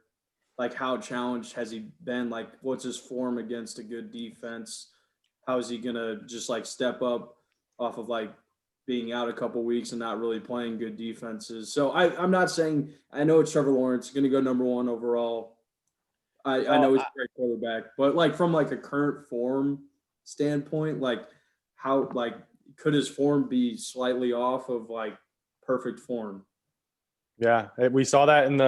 like how challenged has he been? Like, what's his form against a good defense? How is he gonna just like step up off of like being out a couple weeks and not really playing good defenses? So I'm not saying, I know it's Trevor Lawrence going to go number 1 overall. I know he's a great quarterback, but like from like a current form standpoint, like how like could his form be slightly off of like perfect form? Yeah, we saw that in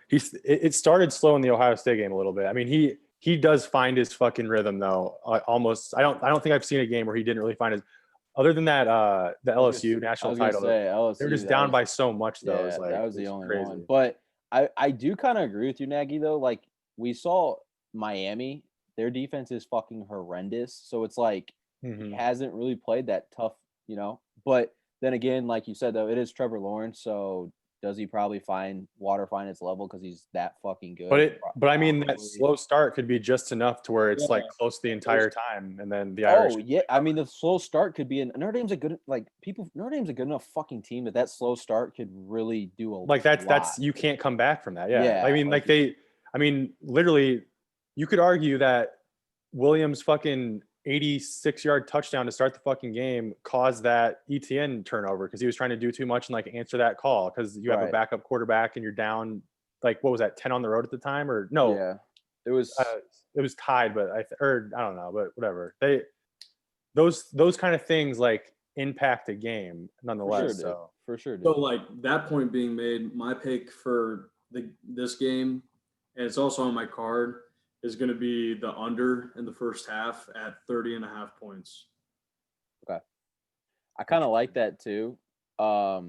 it started slow in the Ohio State game a little bit. I mean, he does find his fucking rhythm though. Almost, I don't think I've seen a game where he didn't really find his. Other than that, the LSU national title, LSU, they were just down by so much though. Yeah, like, that was the only one. But I do kind of agree with you, Nagy, though. Like we saw Miami, their defense is fucking horrendous. So it's like he hasn't really played that tough, you know. But then again, like you said, though, it is Trevor Lawrence. So does he probably find its level because he's that fucking good? But I mean, that slow start could be just enough to where it's like close the entire time, and then the Irish. Oh yeah, I mean the slow start could be Notre Dame's a good Notre Dame's a good enough fucking team that slow start could really do a like that's you can't come back from that. Yeah. I mean literally, you could argue that Williams' fucking 86-yard touchdown to start the fucking game caused that ETN turnover because he was trying to do too much and like answer that call because you have a backup quarterback and you're down like what was that 10 on the road at the time or no? Yeah, it was tied, but I don't know, but whatever. Those kind of things like impact a game nonetheless. For sure. So like that point being made, my pick for this game, and it's also on my card, is going to be the under in the first half at 30.5 points. Okay. I kind of like that too. I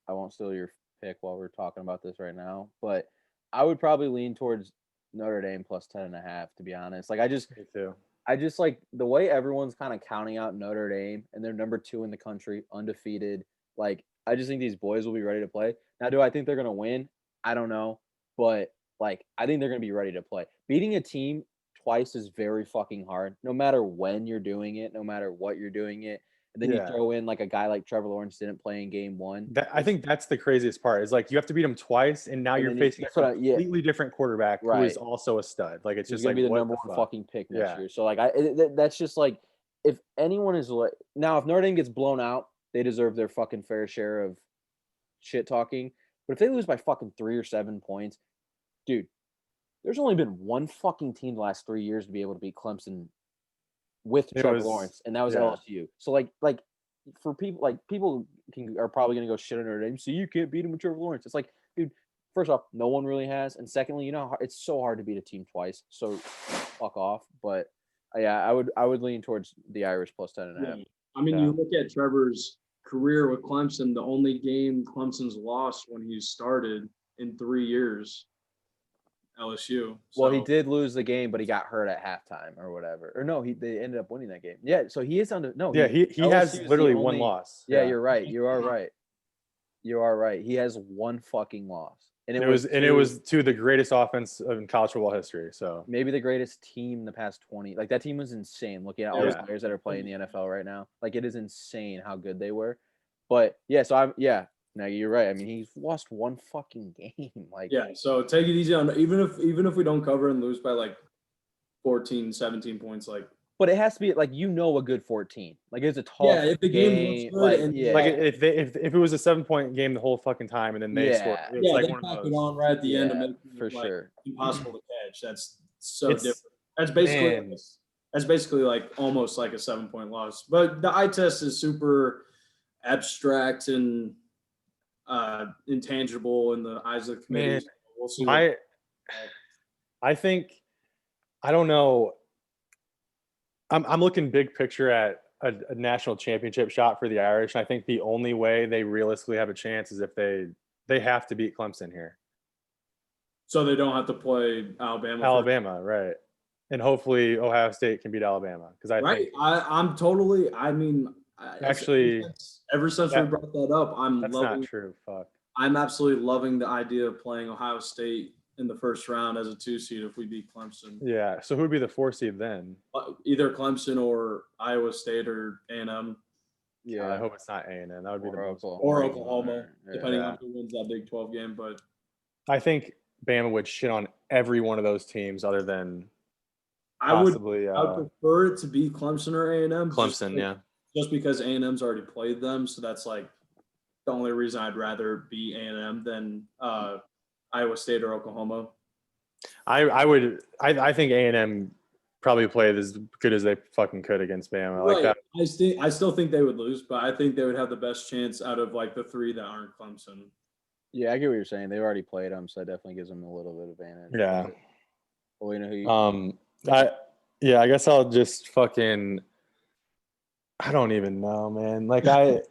won't steal your pick while we're talking about this right now, but I would probably lean towards Notre Dame plus 10.5, to be honest. Like Me too. I just like the way everyone's kind of counting out Notre Dame and they're number 2 in the country, undefeated. Like, I just think these boys will be ready to play. Now, do I think they're going to win? I don't know. But, like, I think they're going to be ready to play. Beating a team twice is very fucking hard, no matter when you're doing it, no matter what you're doing it. And then you throw in, like, a guy like Trevor Lawrence didn't play in game one. I think that's the craziest part is, like, you have to beat him twice, and now you're facing a completely different quarterback who is also a stud. Like, it's just going like, to be the number one fucking pick next year. So, like, that's just, like, if anyone is like – now, if Notre Dame gets blown out, they deserve their fucking fair share of shit talking. But if they lose by fucking 3 or 7 points, dude, there's only been one fucking team the last 3 years to be able to beat Clemson with Trevor Lawrence, and that was LSU. So, like for people, like, people are probably going to go shit on Notre Dame. So you can't beat him with Trevor Lawrence. It's like, dude, first off, no one really has. And secondly, you know, it's so hard to beat a team twice. So fuck off. But yeah, I would lean towards the Irish plus 10.5. I mean, you look at Trevor's career with Clemson, the only game Clemson's lost when he started in 3 years, LSU. So. Well, he did lose the game, but he got hurt at halftime or whatever. Or no, they ended up winning that game. Yeah, so he is on the no. Yeah, he has literally one loss. Yeah, you're right. You are right. You are right. He has one fucking loss, and it was to the greatest offense in college football history. So maybe the greatest team in the past 20. Like, that team was insane. Looking at all the players that are playing in the NFL right now, like, it is insane how good they were. But yeah, so now you're right. I mean, he's lost one fucking game. Like, yeah, so take it easy on even if we don't cover and lose by like 14, 17 points, like. But it has to be like, you know, a good 14. Like, it's a tough if the game looks good, like if it was a 7-point game the whole fucking time and then they scored, it's like they one of those. It on right at the end to make it for sure impossible to catch. That's so different. That's basically like almost like a 7-point loss. But the eye test is super abstract and intangible in the eyes of the committee. We'll see. I think, I don't know. I'm looking big picture at a national championship shot for the Irish. And I think the only way they realistically have a chance is if they have to beat Clemson here. So they don't have to play Alabama. Alabama, right? And hopefully Ohio State can beat Alabama because I'm totally. I mean, actually, ever since we brought that up, that's loving. Not true. Fuck. I'm absolutely loving the idea of playing Ohio State in the first round as a 2 seed if we beat Clemson. Yeah. So who would be the 4 seed then? Either Clemson or Iowa State or A&M. Yeah, I hope it's not A&M. That would be the most. Or Oklahoma, depending on who wins that Big 12 game. But I think Bama would shit on every one of those teams other than possibly. I would prefer it to be Clemson or A&M. Clemson, just because A&M's already played them, so that's like the only reason I'd rather be A&M than Iowa State or Oklahoma. I think A&M probably played as good as they fucking could against Bama. Right. Like that. I still think they would lose, but I think they would have the best chance out of like the 3 that aren't Clemson. Yeah, I get what you're saying. They've already played them, so that definitely gives them a little bit of advantage. Yeah. Well, you know who you I guess I'll just fucking I don't even know, man. Like I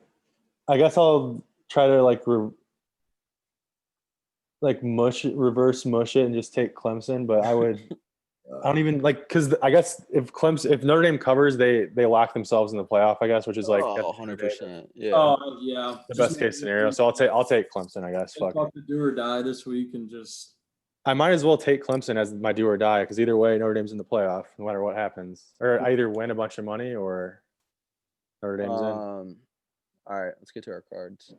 guess I'll try to reverse mush it and just take Clemson, but I would I don't even because I guess if Notre Dame covers, they lock themselves in the playoff, I guess, which is like 100%. Yeah. Oh yeah. The best case scenario. So I'll take Clemson, I guess. Fuck the do or die this week and just I might as well take Clemson as my do or die because either way Notre Dame's in the playoff no matter what happens. Or I either win a bunch of money or Notre Dame's in. All right, let's get to our cards.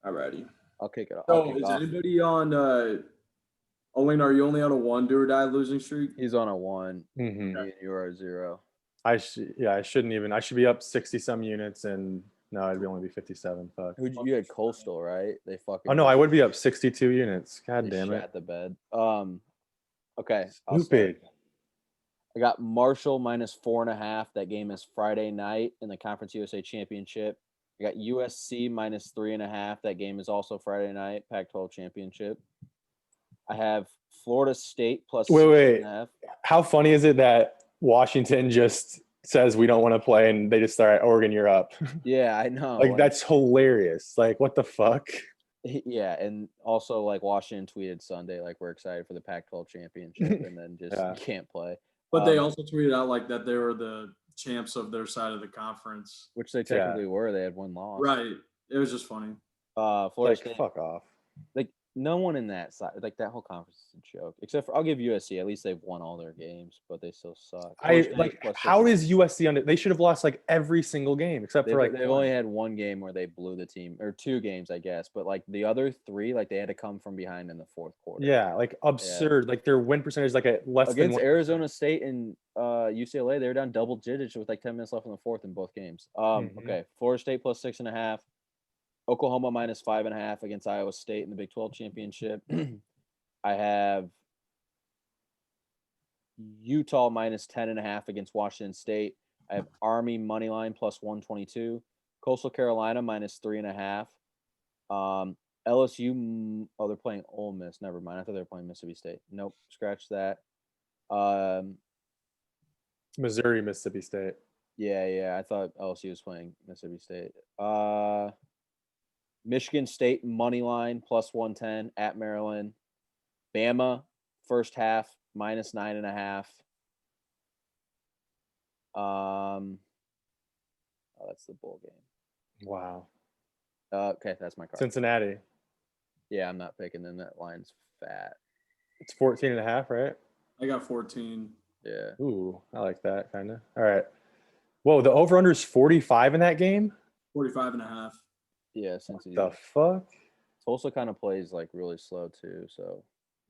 Alrighty. I'll kick it off. So is anybody on Olin, are you only on a 1 do or die losing streak? He's on a 1. Mm-hmm. And you are a 0. I shouldn't even. I should be up 60-some units and no, it'd only be 57. Fuck. You had Coastal, right? They fucking. Oh no, I would be up 62 units. God damn it. At the bed. Okay. Stupid. I got Marshall minus 4.5. That game is Friday night in the Conference USA Championship. I got USC minus 3.5. That game is also Friday night, Pac-12 Championship. I have Florida State plus 6.5. How funny is it that Washington just says we don't want to play and they just start, Oregon, you're up? Yeah, I know. That's hilarious. Like, what the fuck? Yeah, and also Washington tweeted Sunday we're excited for the Pac-12 Championship and then just can't play. But they also tweeted out that they were the champs of their side of the conference. Which they technically were. They had 1 loss. Right. It was just funny. Florida Like, State. fuck off. Like no one in that side, like that whole conference is a joke. Except for I'll give USC. At least they've won all their games, but they still suck. Florida State Like, plus how 6.5. is USC under? They should have lost like every single game except for like They've only had one game where they blew the team, or 2 games, I guess. But like the other 3, like they had to come from behind in the 4th quarter. yeah, like absurd. Like their win percentage is like at less Against than 1%. Arizona State and UCLA, they were down double digits with like 10 minutes left in the 4th in both games. Okay, Florida State plus 6.5. Oklahoma minus 5.5 against Iowa State in the Big 12 championship. I have Utah minus 10.5 against Washington State. I have Army money line plus 122. Coastal Carolina minus 3.5. LSU. Oh, they're playing Ole Miss. Never mind. I thought they were playing Mississippi State. Nope. Scratch that. Missouri, Mississippi State. Yeah. I thought LSU was playing Mississippi State. Michigan State money line plus 110 at Maryland. Bama first half minus 9.5. Oh, that's the bowl game. Wow. Okay, that's my card. Cincinnati. Yeah, I'm not picking them. That line's fat. It's 14.5, right? I got 14. Yeah. Ooh, I like that kind of. All right. Whoa, the over-under is 45 in that game? 45.5. Yeah, since The fuck? Tulsa kind of plays like really slow too, so.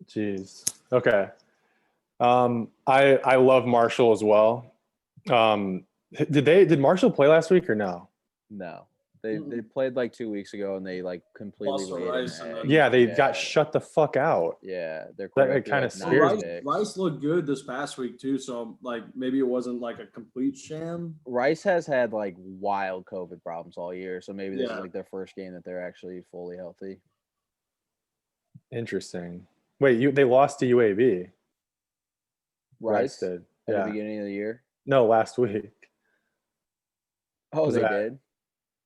Jeez. Okay. I love Marshall as well. Did Marshall play last week or no? No. They played like 2 weeks ago and they like completely laid an egg. Yeah, they got shut the fuck out. Yeah, they're that kind of scares me. Rice looked good this past week too, so like maybe it wasn't like a complete sham. Rice has had like wild COVID problems all year, so maybe this is like their first game that they're actually fully healthy. Interesting. Wait, they lost to UAB. Rice did. At the beginning of the year? No, last week. Oh, they did?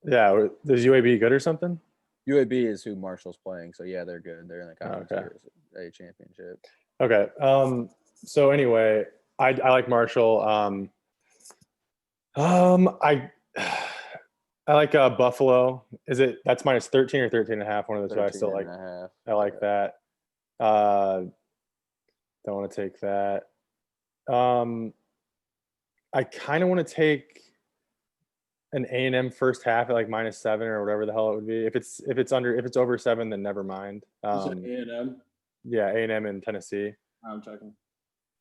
Yeah. Is UAB good or something? UAB is who Marshall's playing, so yeah, they're good. They're in the conference a championship. Okay. So anyway, I like Marshall. I like Buffalo. That's minus 13 or 13.5? One of the two. I still like. I like that. Don't want to take that. I kind of want to take an A&M first half at like minus 7 or whatever the hell it would be. If it's over 7, then never mind. A&M. Yeah, A&M in Tennessee. I'm checking.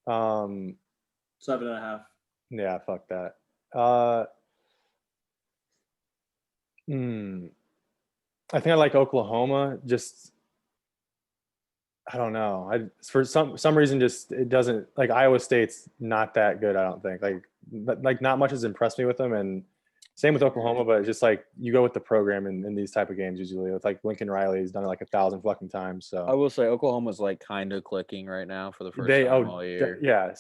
7.5. Yeah, fuck that. I think I like Oklahoma. Just I don't know. For some reason, just it doesn't like Iowa State's not that good. I don't think like not much has impressed me with them, and same with Oklahoma. But it's just like you go with the program in these type of games usually. With like Lincoln Riley, he's done it like 1,000 fucking times. So I will say Oklahoma's like kind of clicking right now for the first time all year. Yeah,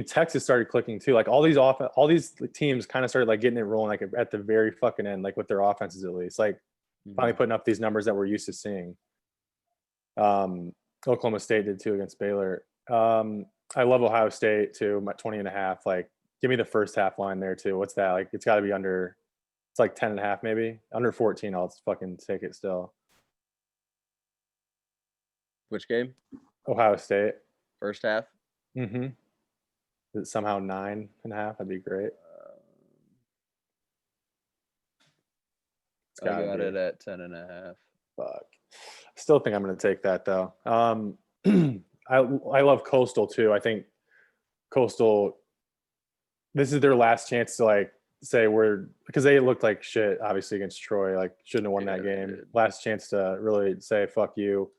Texas started clicking too. Like all these teams kind of started like getting it rolling like at the very fucking end, like with their offenses at least. Like finally putting up these numbers that we're used to seeing. Oklahoma State did too against Baylor. I love Ohio State too. My 20.5. Like, give me the first half line there too. What's that? Like, it's got to be under. It's like 10.5 maybe. Under 14, I'll fucking take it still. Which game? Ohio State. First half. Mm-hmm. Is it somehow 9.5? That'd be great. I got it at 10.5. Fuck. I still think I'm going to take that though. I love Coastal too. I think Coastal, this is their last chance to like say because they looked like shit obviously against Troy, like shouldn't have won that game. Last chance to really say fuck you,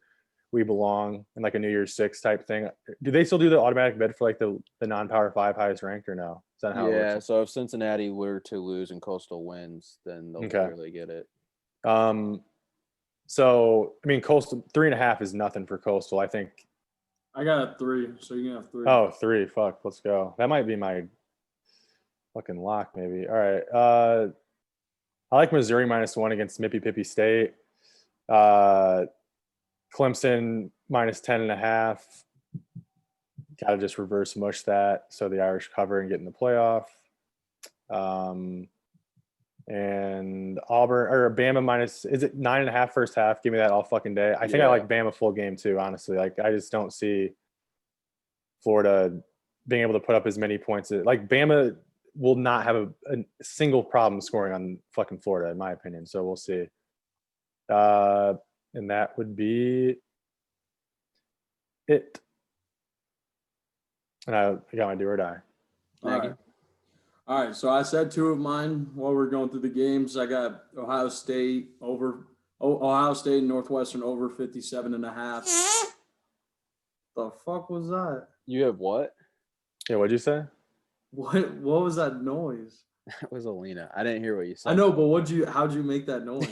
we belong, in like a New Year's 6 type thing. Do they still do the automatic bid for like the non-Power 5 highest ranked or no? Is that how it works? So if Cincinnati were to lose and Coastal wins, then they'll clearly get it. So I mean, Coastal 3.5 is nothing for Coastal. I think I got a 3, so you can have 3. Oh, 3. Fuck, let's go. That might be my fucking lock, maybe. All right. I like Missouri -1 against Mississippi State. Clemson minus 10.5. Got to just reverse mush that so the Irish cover and get in the playoff. And Auburn or Bama minus, is it 9.5 first half? Give me that all fucking day. I think I like Bama full game too, honestly. Like I just don't see Florida being able to put up as many points. Like Bama will not have a single problem scoring on fucking Florida, in my opinion. So we'll see. And that would be it. And I got my do or die. All right, so I said 2 of mine while we're going through the games. I got Ohio State and Northwestern over 57.5. The fuck was that? You have what? Yeah, what'd you say? What was that noise? That was Alina. I didn't hear what you said. I know, but how'd you make that noise?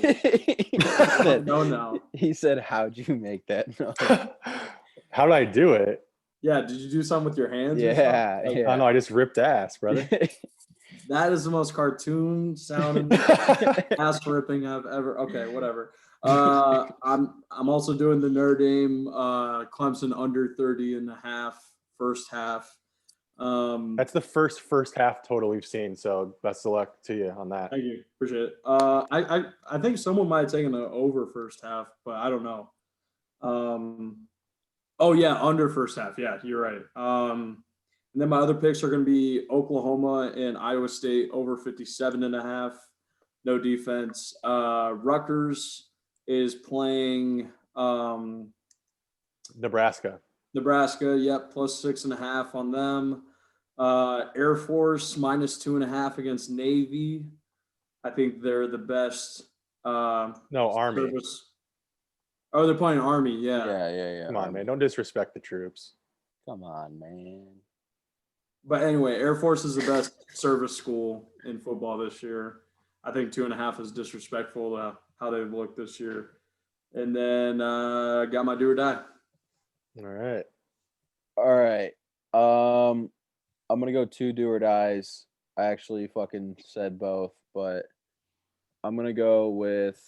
He said, how'd you make that noise? How did I do it? Yeah, did you do something with your hands? Yeah. Like, I know, I just ripped ass, brother. That is the most cartoon sounding ass ripping I've ever. Okay, whatever. I'm also doing the Notre Dame Clemson under 30.5 first half. That's the first half total we've seen. So best of luck to you on that. Thank you, appreciate it. I think someone might have taken the over first half, but I don't know. Oh yeah, under first half. Yeah, you're right. And then my other picks are going to be Oklahoma and Iowa State over 57.5. No defense. Rutgers is playing Nebraska. Yep, plus 6.5 on them. Air Force minus 2.5 against Navy. I think they're the best. No, Army. Service. Oh, they're playing Army. Yeah. Yeah. Come on, man. Don't disrespect the troops. Come on, man. But anyway, Air Force is the best service school in football this year. I think 2.5 is disrespectful to how they've looked this year. And then got my do or die. All right. I'm gonna go 2 do or dies. I actually fucking said both, but I'm gonna go with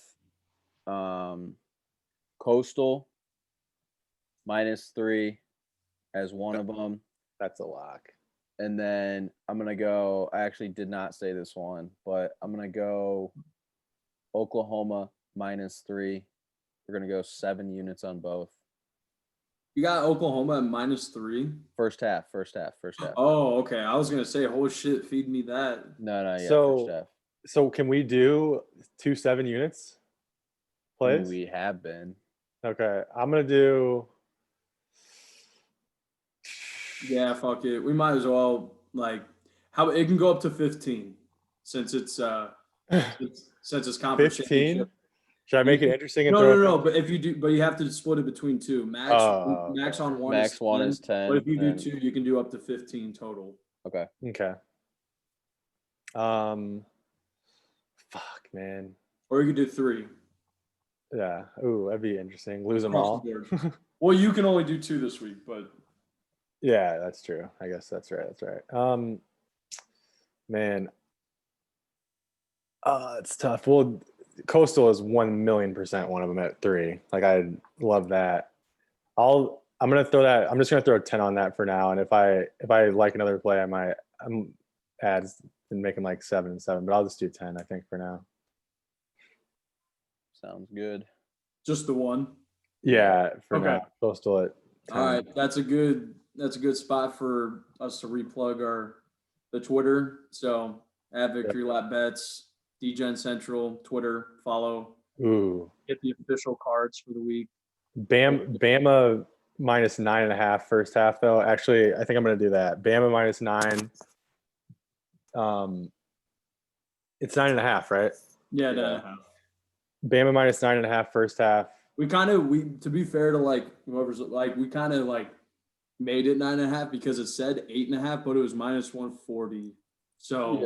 Coastal -3 as one of them. That's a lock. And then I'm going to go, I actually did not say this one, but I'm going to go Oklahoma -3. We're going to go 7 units on both. You got Oklahoma at -3? First half. Oh, okay. I was going to say, holy shit, feed me that. No, yeah, so, first half. So can we do 2 7 units plays? I mean, we have been. Okay. I'm going to do... Yeah, fuck it. We might as well, how it can go up to 15 since it's conference 15? championship. Should I make it interesting? And No. But if you do, but you have to split it between 2. Max on one. Max one is 10. But if you do 2, you can do up to 15 total. Okay. Fuck, man. Or you could do 3. Yeah. Ooh, that'd be interesting. Lose them all. Well, you can only do 2 this week, but. Yeah, that's true. I guess that's right. Man. It's tough. Well, Coastal is 1,000,000% one of them at 3. Like, I love that. I'm just gonna throw a 10 on that for now. And if I like another play, I'm ads and make them like 7 and 7, but I'll just do 10, I think, for now. Sounds good. Just the one? Yeah, for now. Coastal at 10. All right, that's a good spot for us to replug the Twitter. So at Victory Lap Bets, DeGen Central, Twitter, follow. Ooh. Get the official cards for the week. Bama -9.5 first half, though. Actually, I think I'm going to do that. Bama -9. It's 9.5, right? Yeah, 9.5. Bama -9.5 first half. We to be fair to whoever's we kind of made it 9.5 because it said 8.5, but it was -140. So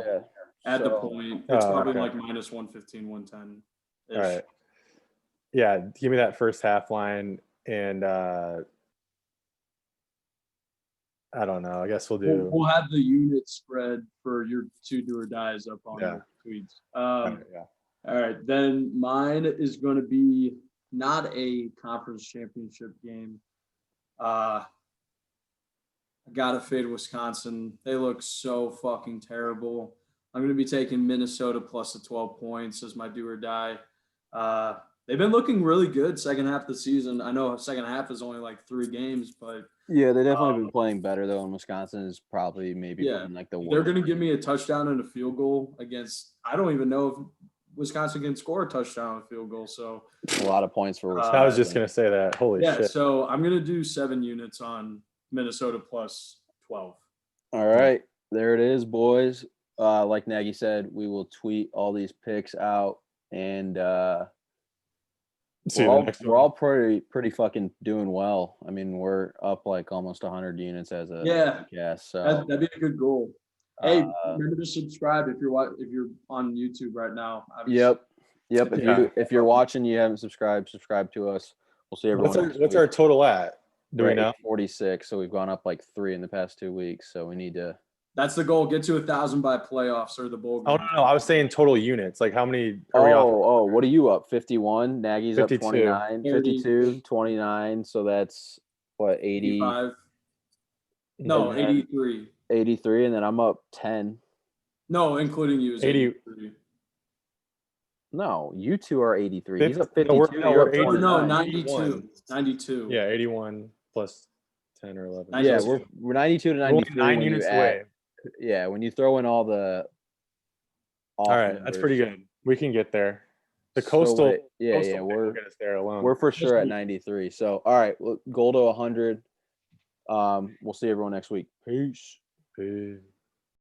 at the point, it's probably -115, 110. All right. Yeah, give me that first half line, and I don't know. I guess we'll have the unit spread for your 2 do or dies up on the tweets. All right, then mine is going to be not a conference championship game. I gotta fade Wisconsin. They look so fucking terrible. I'm going to be taking Minnesota plus the 12 points as my do or die. They've been looking really good second half of the season. I know second half is only like 3 games, but Yeah, they definitely been playing better though. And Wisconsin is probably maybe yeah, been like the they're worst. going to give me a touchdown and a field goal against. I don't even know if Wisconsin can score a touchdown and a field goal. So A lot of points for Wisconsin. I was just gonna say that. Holy yeah, shit! so I'm going to do 7 units on Minnesota plus 12. All right, there it is, boys. Like Nagy said, we will tweet all these picks out, and See we're you the all, next we're one. all pretty fucking doing well. I mean, we're up like almost 100 units as a podcast. So That'd be a good goal. Hey, uh, remember to subscribe if you're on YouTube right now. yep. Yeah. If you're watching, you haven't subscribe to us. We'll see everyone. What's our total at? Do we know? 46. So we've gone up like 3 in the past 2 weeks. So we need to. That's the goal. Get to 1,000 by playoffs or the bowl game. Oh no, I was saying total units. Like how many are we off? Oh, what are you up? 51. Nagy's 52. up 29, 52, 29. So that's what 80, 85. No, And then- 83. 83, and then I'm up 10. No, including you. Is 80. 83. No, you two are 83. He's up 50 52. no, we're you're up 80. Oh, no, 29. 92. 92. Yeah, 81 plus 10 or 11. Yeah, 92. we're 92 to We're only 93. 9 when you units add- away. Yeah, when you throw in all the. All right, that's pretty good. We can get there. The coastal. Yeah, coastal yeah, pick will get us there alone. we're for sure at 93. So, all right, goal to 100. We'll see everyone next week. Peace. Peace.